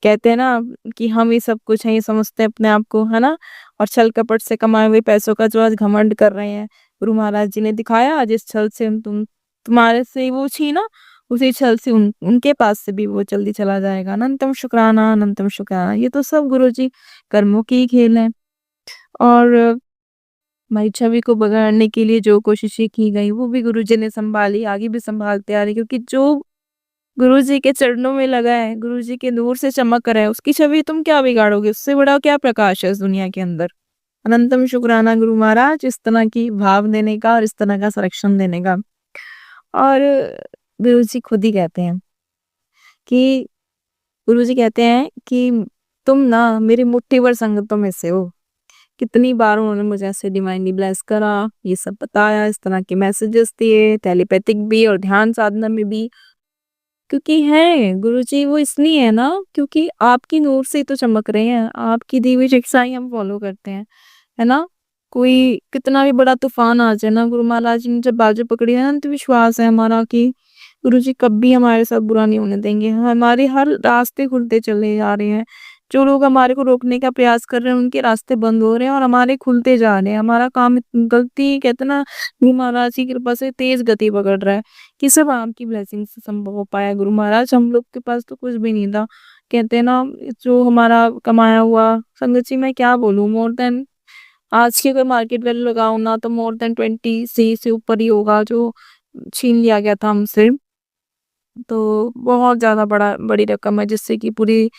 कहते हैं ना कि हम ही सब कुछ हैं, ये समझते हैं अपने आप को, है ना? और छल कपट से कमाए हुए पैसों का जो आज घमंड कर रहे हैं, गुरु महाराज जी ने दिखाया आज इस छल से तुम्हारे से वो छीना, उसी छल से उनके पास से भी वो जल्दी चला जाएगा। अनंतम शुक्राना, अनंतम शुक्राना। ये तो सब गुरुजी कर्मों की ही खेल है, और हमारी छवि को बिगाड़ने के लिए जो कोशिशें की गई, वो भी गुरुजी ने सँभाली, आगे भी सँभालते आ रहे, क्योंकि जो गुरुजी के चरणों में लगा है, गुरुजी के नूर से चमक रहा है, उसकी छवि तुम क्या बिगाड़ोगे? उससे बड़ा क्या प्रकाश है इस दुनिया के अंदर? अनंतम शुक्राना गुरु महाराज, इस तरह की भाव देने का और इस तरह का संरक्षण देने का। और गुरुजी खुद ही कहते हैं कि गुरुजी कहते हैं कि तुम ना मेरी मुट्ठी भर संगतों में से हो। कितनी बार उन्होंने मुझे ऐसे डिवाइनली ब्लेस करा, ये सब बताया, इस तरह के मैसेजेस दिए, टेलीपैथिक भी और ध्यान साधना में भी। क्योंकि हैं गुरुजी वो इसलिए है ना, क्योंकि आपकी नूर से ही तो चमक रहे हैं, आपकी दी हुई शिक्षाएं हम फॉलो करते हैं, है ना? कोई कितना भी बड़ा तूफान आ जाए ना, गुरु महाराज जी ने जब बाजू पकड़ी है ना, तो विश्वास है हमारा कि गुरुजी कभी हमारे साथ बुरा नहीं होने देंगे। हमारे हर रास्ते खुलते चले जा रहे हैं। जो लोग हमारे को रोकने का प्रयास कर रहे हैं, उनके रास्ते बंद हो रहे हैं और हमारे खुलते जा रहे हैं। हमारा काम गलती कहते हैं ना, गुरु महाराज की कृपा से तेज गति पकड़ रहा है, कि सब आपकी ब्लेसिंग से संभव हो पाया गुरु महाराज। हम लोग के पास तो कुछ भी नहीं था। कहते हैं ना, जो हमारा कमाया हुआ, संगत जी मैं क्या बोलूँ, मोर देन आज की अगर मार्केट वैल्यू लगाऊँ ना, तो मोर देन 20 सी से ऊपर ही होगा, जो छीन लिया गया था हमसे। तो बहुत ज़्यादा बड़ी रकम है, जिससे कि पूरी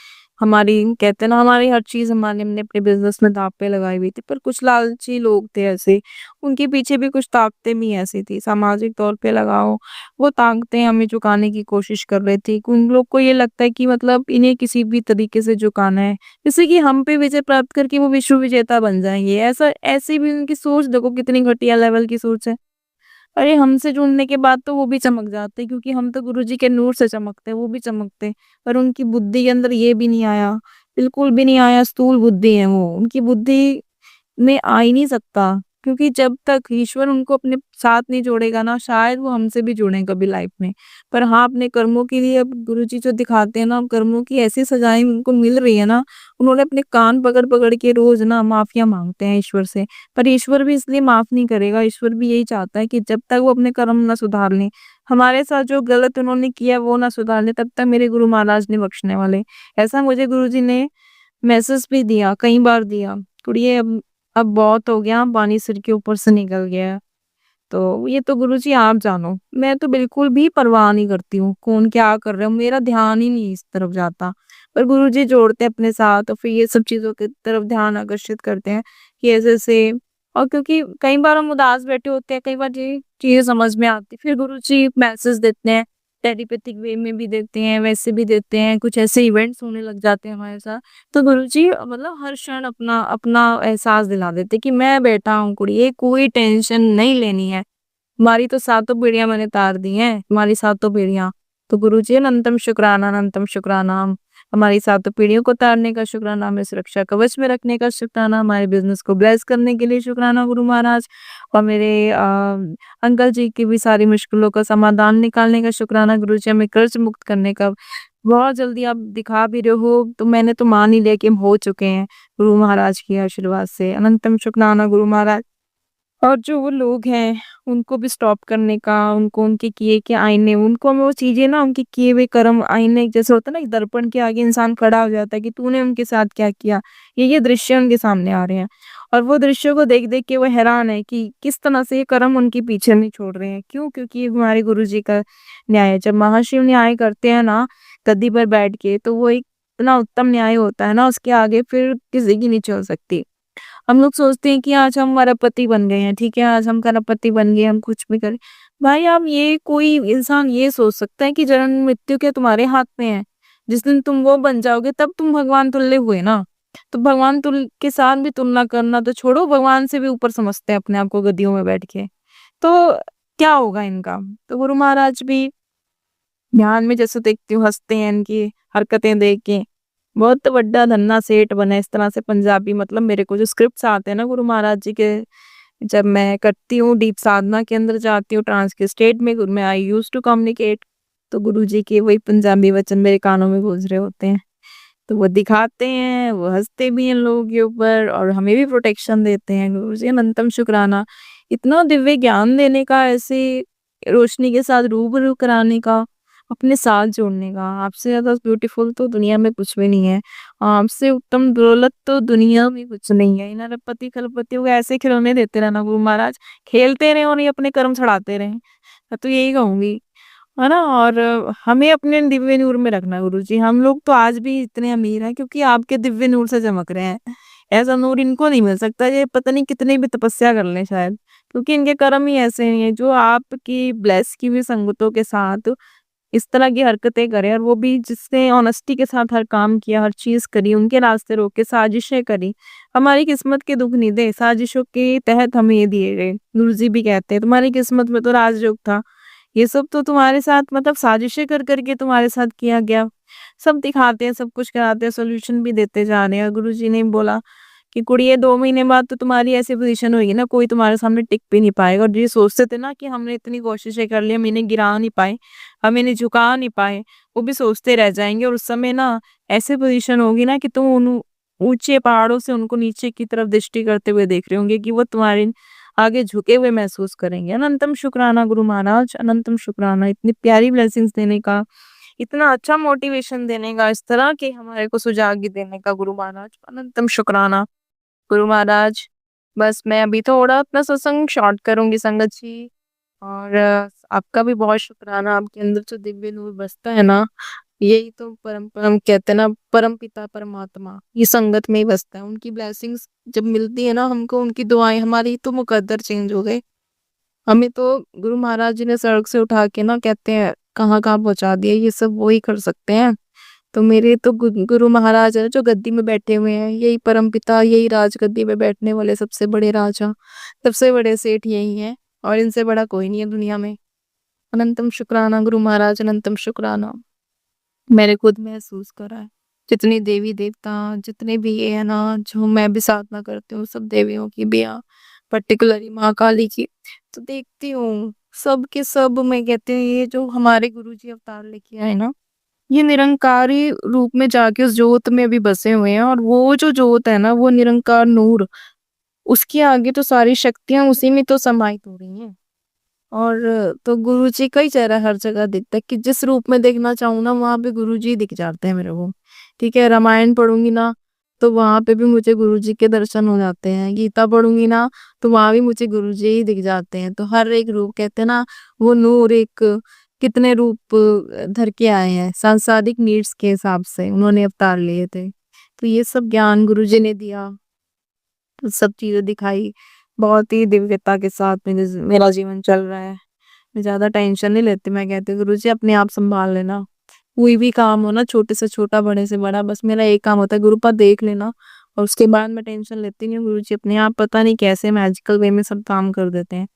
हमारी, कहते हैं ना, हमारी हर चीज़ हमने अपने बिज़नेस में दाँव पे लगाई हुई थी। पर कुछ लालची लोग थे ऐसे, उनके पीछे भी कुछ ताकतें भी ऐसी थी, सामाजिक तौर पे लगाओ, वो ताकतें हमें चुकाने की कोशिश कर रहे थे। उन लोग को ये लगता है कि मतलब इन्हें किसी भी तरीके से झुकाना है, जिससे कि हम पे विजय प्राप्त करके वो विश्व विजेता बन जाएँगे। ऐसी भी उनकी सोच, देखो कितनी घटिया लेवल की सोच है। अरे हमसे जुड़ने के बाद तो वो भी चमक जाते, क्योंकि हम तो गुरुजी के नूर से चमकते, वो भी चमकते। पर उनकी बुद्धि के अंदर ये भी नहीं आया, बिल्कुल भी नहीं आया, स्थूल बुद्धि है वो। उनकी बुद्धि में आ ही नहीं सकता, क्योंकि जब तक ईश्वर उनको अपने साथ नहीं जोड़ेगा ना, शायद वो हमसे भी जुड़ें कभी लाइफ में। पर हाँ, अपने कर्मों के लिए अब गुरुजी जो दिखाते हैं ना, कर्मों की ऐसी सजाएँ उनको मिल रही है ना, उन्होंने अपने कान पकड़-पकड़ के रोज़ ना माफ़ियाँ माँगते हैं ईश्वर से। पर ईश्वर भी इसलिए माफ़ नहीं करेगा, ईश्वर भी यही चाहता है कि जब तक वो अपने कर्म ना सुधार लें, हमारे साथ जो गलत उन्होंने किया वो ना सुधार लें, तब तक मेरे गुरु महाराज नहीं बख्शने वाले। ऐसा मुझे गुरुजी ने मैसेज भी दिया, कई बार दिया, "कुड़िए अब बहुत हो गया, पानी सिर के ऊपर से निकल गया है।" तो ये तो गुरुजी आप जानो। मैं तो बिल्कुल भी परवाह नहीं करती हूँ, कौन क्या कर रहा है, मेरा ध्यान ही नहीं इस तरफ जाता। पर गुरुजी जोड़ते हैं अपने साथ और फिर ये सब चीज़ों की तरफ ध्यान आकर्षित करते हैं कि ऐसे-ऐसे। और क्योंकि कई बार हम उदास बैठे होते हैं, कई बार ये चीज़ें समझ में आती, फिर गुरुजी मैसेज देते हैं, टेलीपैथिक वे में भी देते हैं, वैसे भी देते हैं, कुछ ऐसे इवेंट्स होने लग जाते हैं हमारे साथ। तो गुरुजी मतलब हर क्षण अपना अपना एहसास दिला देते कि मैं बैठा हूँ कुड़िए, कोई टेंशन नहीं लेनी है। तुम्हारी तो सातों पीढ़ियाँ मैंने तार दी हैं, तुम्हारी सातों पीढ़ियाँ। तो गुरुजी अनंतम शुक्राना, अनंतम शुक्राना। हमारी सातों पीढ़ियों को तारने का शुक्राना, हमें सुरक्षा कवच में रखने का शुक्राना, हमारे बिज़नेस को ब्लेस करने के लिए शुक्राना गुरु महाराज। और मेरे अंकल जी की भी सारी मुश्किलों का समाधान निकालने का शुक्राना गुरुजी, हमें कर्ज मुक्त करने का। बहुत जल्दी आप दिखा भी रहे हो, तो मैंने तो मान ही लिया कि हम हो चुके हैं गुरु महाराज के आशीर्वाद से। अनंतम शुक्राना गुरु महाराज। और जो वो लोग हैं, उनको भी स्टॉप करने का, उनको उनके किए के आईने, उनको वो चीज़ें ना, उनके किए हुए कर्म आईने जैसे होता है ना, एक दर्पण के आगे इंसान खड़ा हो जाता है कि तूने उनके साथ क्या किया। ये दृश्य उनके सामने आ रहे हैं और वो दृश्यों को देख-देख के वो हैरान है कि किस तरह से ये कर्म उनके पीछे नहीं छोड़ रहे हैं। क्यों? क्योंकि ये हमारे गुरुजी का न्याय है। जब महाशिव न्याय करते हैं ना, गद्दी पर बैठ के, तो वो एक इतना उत्तम न्याय होता है ना, उसके आगे फिर किसी की नहीं चल सकती। हम लोग सोचते हैं कि आज हम अरबपति बन गए हैं, ठीक है, आज हम करोड़पति बन गए, हम कुछ भी करें। भाई आप ये कोई इंसान ये सोच सकता है कि जन्म मृत्यु क्या तुम्हारे हाथ में है? जिस दिन तुम वो बन जाओगे तब तुम भगवान तुल्य हुए ना। तो भगवान तुल्य के साथ भी तुलना करना तो छोड़ो, भगवान से भी ऊपर समझते हैं अपने आप को गद्दियों में बैठ के। तो क्या होगा इनका? तो गुरु महाराज भी ध्यान में जैसे देखती हूँ हँसते हैं इनकी हरकतें देख के। बहुत बड़ा धन्ना सेठ बना इस तरह से पंजाबी, मतलब मेरे को जो स्क्रिप्ट्स आते हैं ना गुरु महाराज जी के, जब मैं करती हूँ डीप साधना के अंदर जाती हूँ ट्रांस के स्टेट में, मैं आई यूज्ड टू कम्युनिकेट, तो गुरु जी के वही पंजाबी वचन मेरे कानों में गूंज रहे होते हैं। तो वो दिखाते हैं, वो हँसते भी हैं लोगों के ऊपर और हमें भी प्रोटेक्शन देते हैं। गुरु जी अनंतम शुक्राना। इतना दिव्य ज्ञान देने का, ऐसे रोशनी के साथ रूबरू कराने का, अपने साथ जोड़ने का, आपसे ज़्यादा ब्यूटीफुल तो दुनिया में कुछ भी नहीं है। आपसे उत्तम दौलत तो दुनिया में कुछ नहीं है। इन अरबपति खरबपतियों को ऐसे खिलौने देते रहना गुरु महाराज, खेलते रहें और ये अपने कर्म छुड़ाते रहें। मैं तो यही कहूँगी, है ना? और हमें अपने दिव्य नूर में रखना गुरुजी। हम लोग तो आज भी इतने अमीर हैं क्योंकि आपके दिव्य नूर से चमक रहे हैं। ऐसा नूर इनको नहीं मिल सकता, ये पता नहीं कितनी भी तपस्या कर लें शायद, क्योंकि इनके कर्म ही ऐसे हैं जो आपकी ब्लेस की हुई संगतों के साथ इस तरह की हरकतें करें, और वो भी जिसने ऑनेस्टी के साथ हर काम किया, हर चीज़ करी, उनके रास्ते रोके, साजिशें करी। हमारी किस्मत के दुःख नहीं दे, साजिशों के तहत हमें ये दिए गए। गुरुजी भी कहते हैं तुम्हारी किस्मत में तो राजयोग था। ये सब तो तुम्हारे साथ मतलब साजिशें कर के तुम्हारे साथ किया गया। सब दिखाते हैं, सब कुछ कराते हैं, सॉल्यूशन भी देते जा रहे हैं। गुरुजी ने बोला कि कुड़िए 2 महीने बाद तो तुम्हारी ऐसी पोज़ीशन होगी ना, कोई तुम्हारे सामने टिक भी नहीं पाएगा। और ये सोचते थे ना कि हमने इतनी कोशिशें कर ली, हम इन्हें गिरा नहीं पाए, हम इन्हें झुका नहीं पाए, वो भी सोचते रह जाएँगे। और उस समय ना ऐसी पोज़ीशन होगी ना कि तुम उन ऊँचे पहाड़ों से उनको नीचे की तरफ दृष्टि करते हुए देख रहे होंगे कि वो तुम्हारे आगे झुके हुए महसूस करेंगे। अनंतम शुक्राना गुरु महाराज, अनंतम शुक्राना इतनी प्यारी ब्लेसिंग्स देने का, इतना अच्छा मोटिवेशन देने का, इस तरह के हमारे को सुजाग देने का गुरु महाराज, अनंतम शुक्राना। गुरु महाराज, बस मैं अभी थोड़ा अपना सत्संग शॉर्ट करूँगी संगत जी, और आपका भी बहुत शुक्राना, आपके अंदर जो दिव्य नूर बसता है ना, यही तो परम परम कहते हैं ना, परम पिता परमात्मा ये संगत में ही बसता है। उनकी ब्लेसिंग्स जब मिलती है ना हमको, उनकी दुआएं, हमारी तो मुकद्दर चेंज हो गए। हमें तो गुरु महाराज जी ने सड़क से उठा के ना कहते हैं कहाँ कहाँ पहुंचा दिया, ये सब वो ही कर सकते हैं। तो मेरे तो गुरु महाराज है जो गद्दी में बैठे हुए हैं, यही परम पिता, यही राज गद्दी में बैठने वाले सबसे बड़े राजा, सबसे बड़े सेठ यही हैं, और इनसे बड़ा कोई नहीं है दुनिया में। अनंतम शुक्राना गुरु महाराज, अनंतम शुक्राना। मैंने खुद महसूस करा है, जितनी देवी देवता, जितने भी ये है ना, जो मैं भी साधना करती हूँ, सब देवियों की भी, पर्टिकुलरली माँ काली की, तो देखती हूँ सब के सब, मैं कहती हूँ ये जो हमारे गुरुजी अवतार लेके आए ना, ये निरंकारी रूप में जाके उस जोत में अभी बसे हुए हैं, और वो जो जोत है ना, वो निरंकार नूर, उसके आगे तो सारी शक्तियां उसी में तो समाहित हो रही हैं। और तो गुरुजी का ही चेहरा हर जगह दिखता है, कि जिस रूप में देखना चाहूँ ना, वहां पे गुरुजी दिख जाते हैं मेरे को। ठीक है, रामायण पढ़ूंगी ना, तो वहां पे भी मुझे गुरुजी के दर्शन हो जाते हैं। गीता पढ़ूंगी ना, तो वहां भी मुझे गुरुजी ही दिख जाते हैं। तो हर एक रूप, कहते हैं ना, वो नूर एक कितने रूप धर के आए हैं, सांसारिक नीड्स के हिसाब से उन्होंने अवतार लिए थे। तो ये सब ज्ञान गुरुजी ने दिया, तो सब चीजें दिखाई, बहुत ही दिव्यता के साथ मेरा जीवन चल रहा है। मैं ज्यादा टेंशन नहीं लेती, मैं कहती हूँ गुरुजी अपने आप संभाल लेना, कोई भी काम हो ना, छोटे से छोटा बड़े से बड़ा, बस मेरा एक काम होता है, गुरुपा देख लेना, और उसके बाद मैं टेंशन लेती नहीं हूँ। गुरुजी अपने आप पता नहीं कैसे मैजिकल वे में सब काम कर देते हैं,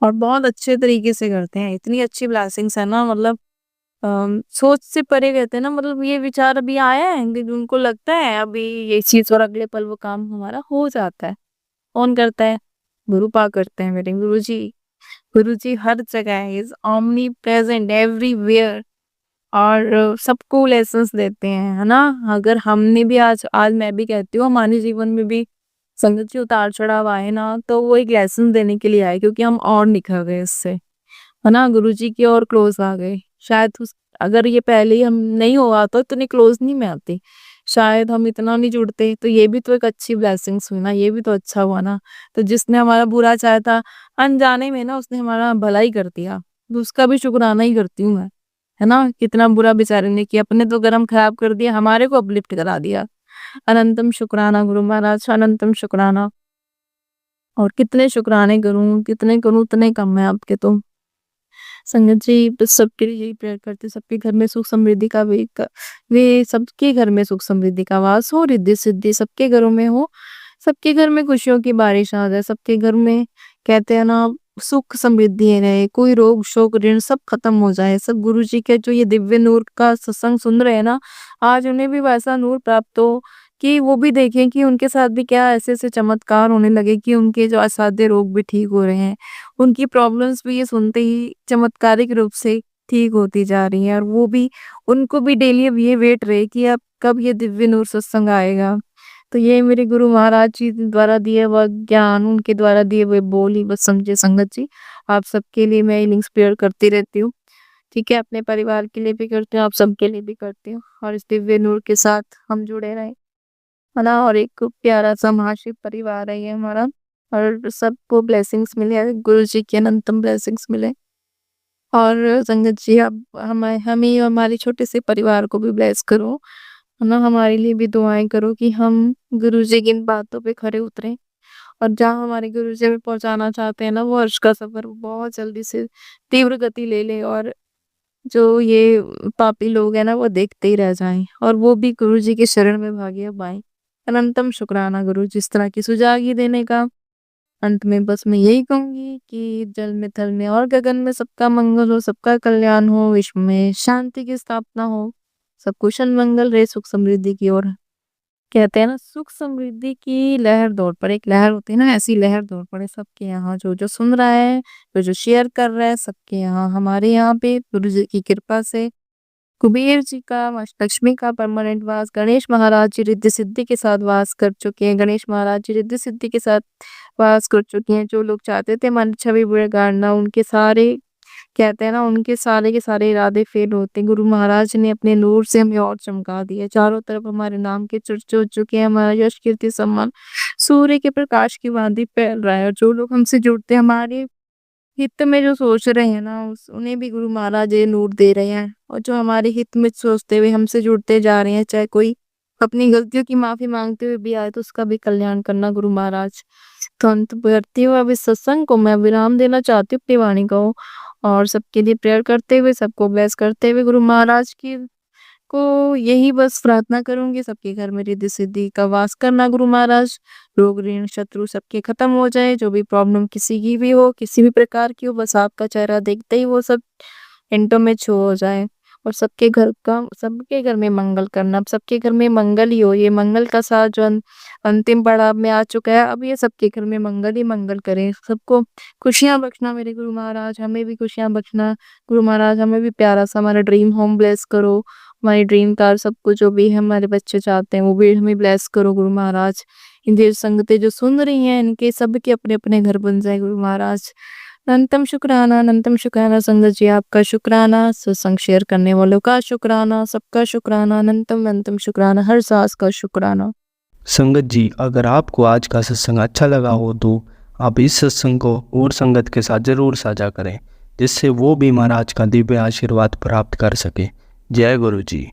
और बहुत अच्छे तरीके से करते हैं। इतनी अच्छी ब्लेसिंग्स है ना, मतलब सोच से परे कहते हैं ना, मतलब ये विचार अभी आया है कि उनको लगता है अभी ये चीज, और अगले पल वो काम हमारा हो जाता है। कौन करता है? गुरुपा करते हैं मेरे गुरुजी। गुरुजी हर जगह है, इज ऑमनी प्रेजेंट एवरीवेयर, और सबको लेसन्स देते हैं, है ना। अगर हमने भी आज आज मैं भी कहती हूँ, हमारे जीवन में भी संगत जी उतार चढ़ाव आए ना, तो वो एक लेसन देने के लिए आए, क्योंकि हम और निखर गए इससे, है ना, गुरुजी की और क्लोज आ गए। शायद अगर ये पहले ही हम नहीं हुआ तो इतनी क्लोज नहीं मैं आती, शायद हम इतना नहीं जुड़ते। तो ये भी तो एक अच्छी ब्लेसिंग्स हुई ना, ये भी तो अच्छा हुआ ना। तो जिसने हमारा बुरा चाहा था, अनजाने में ना उसने हमारा भला ही कर दिया, तो उसका भी शुक्राना ही करती हूँ मैं, है ना। कितना बुरा बेचारे ने किया, अपने तो गरम खराब कर दिया, हमारे को अपलिफ्ट करा दिया। अनंतम शुक्राना गुरु महाराज, अनंतम शुक्राना। और कितने शुक्राने करूं, कितने करूं, उतने कम है आपके तो। संगत जी बस सबके लिए यही प्रेयर करते, सबके घर में सुख समृद्धि का वे सबके घर में सुख समृद्धि का वास हो, रिद्धि सिद्धि सबके घरों में हो, सबके घर में खुशियों की बारिश आ जाए, सबके घर में कहते हैं ना सुख समृद्धि रहे, कोई रोग शोक ऋण सब खत्म हो जाए। सब गुरु जी के जो ये दिव्य नूर का सत्संग सुन रहे हैं ना, आज उन्हें भी वैसा नूर प्राप्त हो, कि वो भी देखें कि उनके साथ भी क्या ऐसे ऐसे चमत्कार होने लगे, कि उनके जो असाध्य रोग भी ठीक हो रहे हैं, उनकी प्रॉब्लम्स भी ये सुनते ही चमत्कारिक रूप से ठीक होती जा रही है। और वो भी, उनको भी डेली अब ये वेट रहे कि अब कब ये दिव्य नूर सत्संग आएगा। तो ये मेरे गुरु महाराज जी द्वारा दिए हुआ ज्ञान, उनके द्वारा दिए हुए बोल ही बस समझे संगत जी। आप सबके लिए मैं लिंक्स प्रेयर करती रहती हूँ, ठीक है, अपने परिवार के लिए भी करती हूँ, आप सबके लिए भी करती हूँ, और इस दिव्य नूर के साथ हम जुड़े रहें, है ना। और एक प्यारा सा महाशिव परिवार है ये हमारा, और सबको ब्लेसिंग्स मिले, गुरु जी की अनंतम ब्लेसिंग्स मिले। और संगत जी आप हमें हमारे छोटे से परिवार को भी ब्लेस करो, है ना, हमारे लिए भी दुआएं करो कि हम गुरु जी की इन बातों पे खरे उतरें, और जहाँ हमारे गुरु जी हमें पहुंचाना चाहते हैं ना, वो अर्श का सफर बहुत जल्दी से तीव्र गति ले ले, और जो ये पापी लोग हैं ना, वो देखते ही रह जाएं, और वो भी गुरु जी के शरण में भागे अब आए। अनंतम शुक्राना गुरु जिस तरह की सुजागी देने का। अंत में बस मैं यही कहूंगी कि जल में थल में और गगन में सबका मंगल हो, सबका कल्याण हो, विश्व में शांति की स्थापना हो, सब कुशल मंगल रहे, सुख समृद्धि की ओर। कहते हैं ना सुख समृद्धि की लहर दौड़ पड़े, एक लहर होती है ना, ऐसी लहर दौड़ पड़े सबके यहाँ, जो जो सुन रहा है, जो शेयर कर रहा है, सबके यहाँ, हमारे यहाँ पे गुरु जी की कृपा से कुबेर जी का, माँ लक्ष्मी का परमानेंट वास, गणेश महाराज जी रिद्धि सिद्धि के साथ वास कर चुके हैं, गणेश महाराज जी रिद्धि सिद्धि के साथ वास कर चुके हैं। जो लोग चाहते थे मन छवि बिगाड़ना, उनके सारे, कहते हैं ना, उनके सारे के सारे इरादे फेल होते हैं। गुरु महाराज ने अपने नूर से हमें और चमका दिया, चारों तरफ हमारे नाम के चर्चे हो चुके हैं, हमारा यश कीर्ति सम्मान सूर्य के प्रकाश की भांति फैल रहा है। और जो लोग हमसे जुड़ते हैं, हमारे हित में जो सोच रहे हैं ना उन्हें भी गुरु महाराज ये नूर दे रहे हैं, और जो हमारे हित में सोचते हुए हमसे जुड़ते जा रहे हैं, चाहे कोई अपनी गलतियों की माफी मांगते हुए भी आए तो उसका भी कल्याण करना गुरु महाराज। तो अंत करती हुए अब इस सत्संग को मैं विराम देना चाहती हूँ अपनी वाणी को, और सबके लिए प्रेयर करते हुए, सबको ब्लेस करते हुए गुरु महाराज की को यही बस प्रार्थना करूंगी, सबके घर में रिद्धि सिद्धि का वास करना गुरु महाराज, रोग ऋण शत्रु सबके खत्म हो जाए, जो भी प्रॉब्लम किसी की भी हो, किसी भी प्रकार की हो, बस आपका चेहरा देखते ही वो सब मिनटों में छू हो जाए, और सबके घर में मंगल करना। अब सबके घर में मंगल ही हो, ये मंगल का साथ जो अंतिम पड़ाव में आ चुका है, अब ये सबके घर में मंगल ही मंगल करे, सबको खुशियां बख्शना मेरे गुरु महाराज, हमें भी खुशियां बख्शना गुरु महाराज, हमें भी प्यारा सा हमारा ड्रीम होम ब्लेस करो, हमारी ड्रीम कार, सब कुछ जो भी हमारे बच्चे चाहते हैं वो भी हमें ब्लेस करो गुरु महाराज। इनकी संगतें जो सुन रही हैं इनके सबके अपने अपने घर बन जाए गुरु महाराज। अनंतम शुक्राना संगत जी, आपका शुक्राना, सत्संग शेयर करने वालों का शुक्राना, सबका शुक्राना, अनंतम शुक्राना, हर सांस का शुक्राना। संगत जी, अगर आपको आज का सत्संग अच्छा लगा हो तो आप इस सत्संग को और संगत के साथ ज़रूर साझा करें, जिससे वो भी महाराज का दिव्य आशीर्वाद प्राप्त कर सके। जय गुरु जी।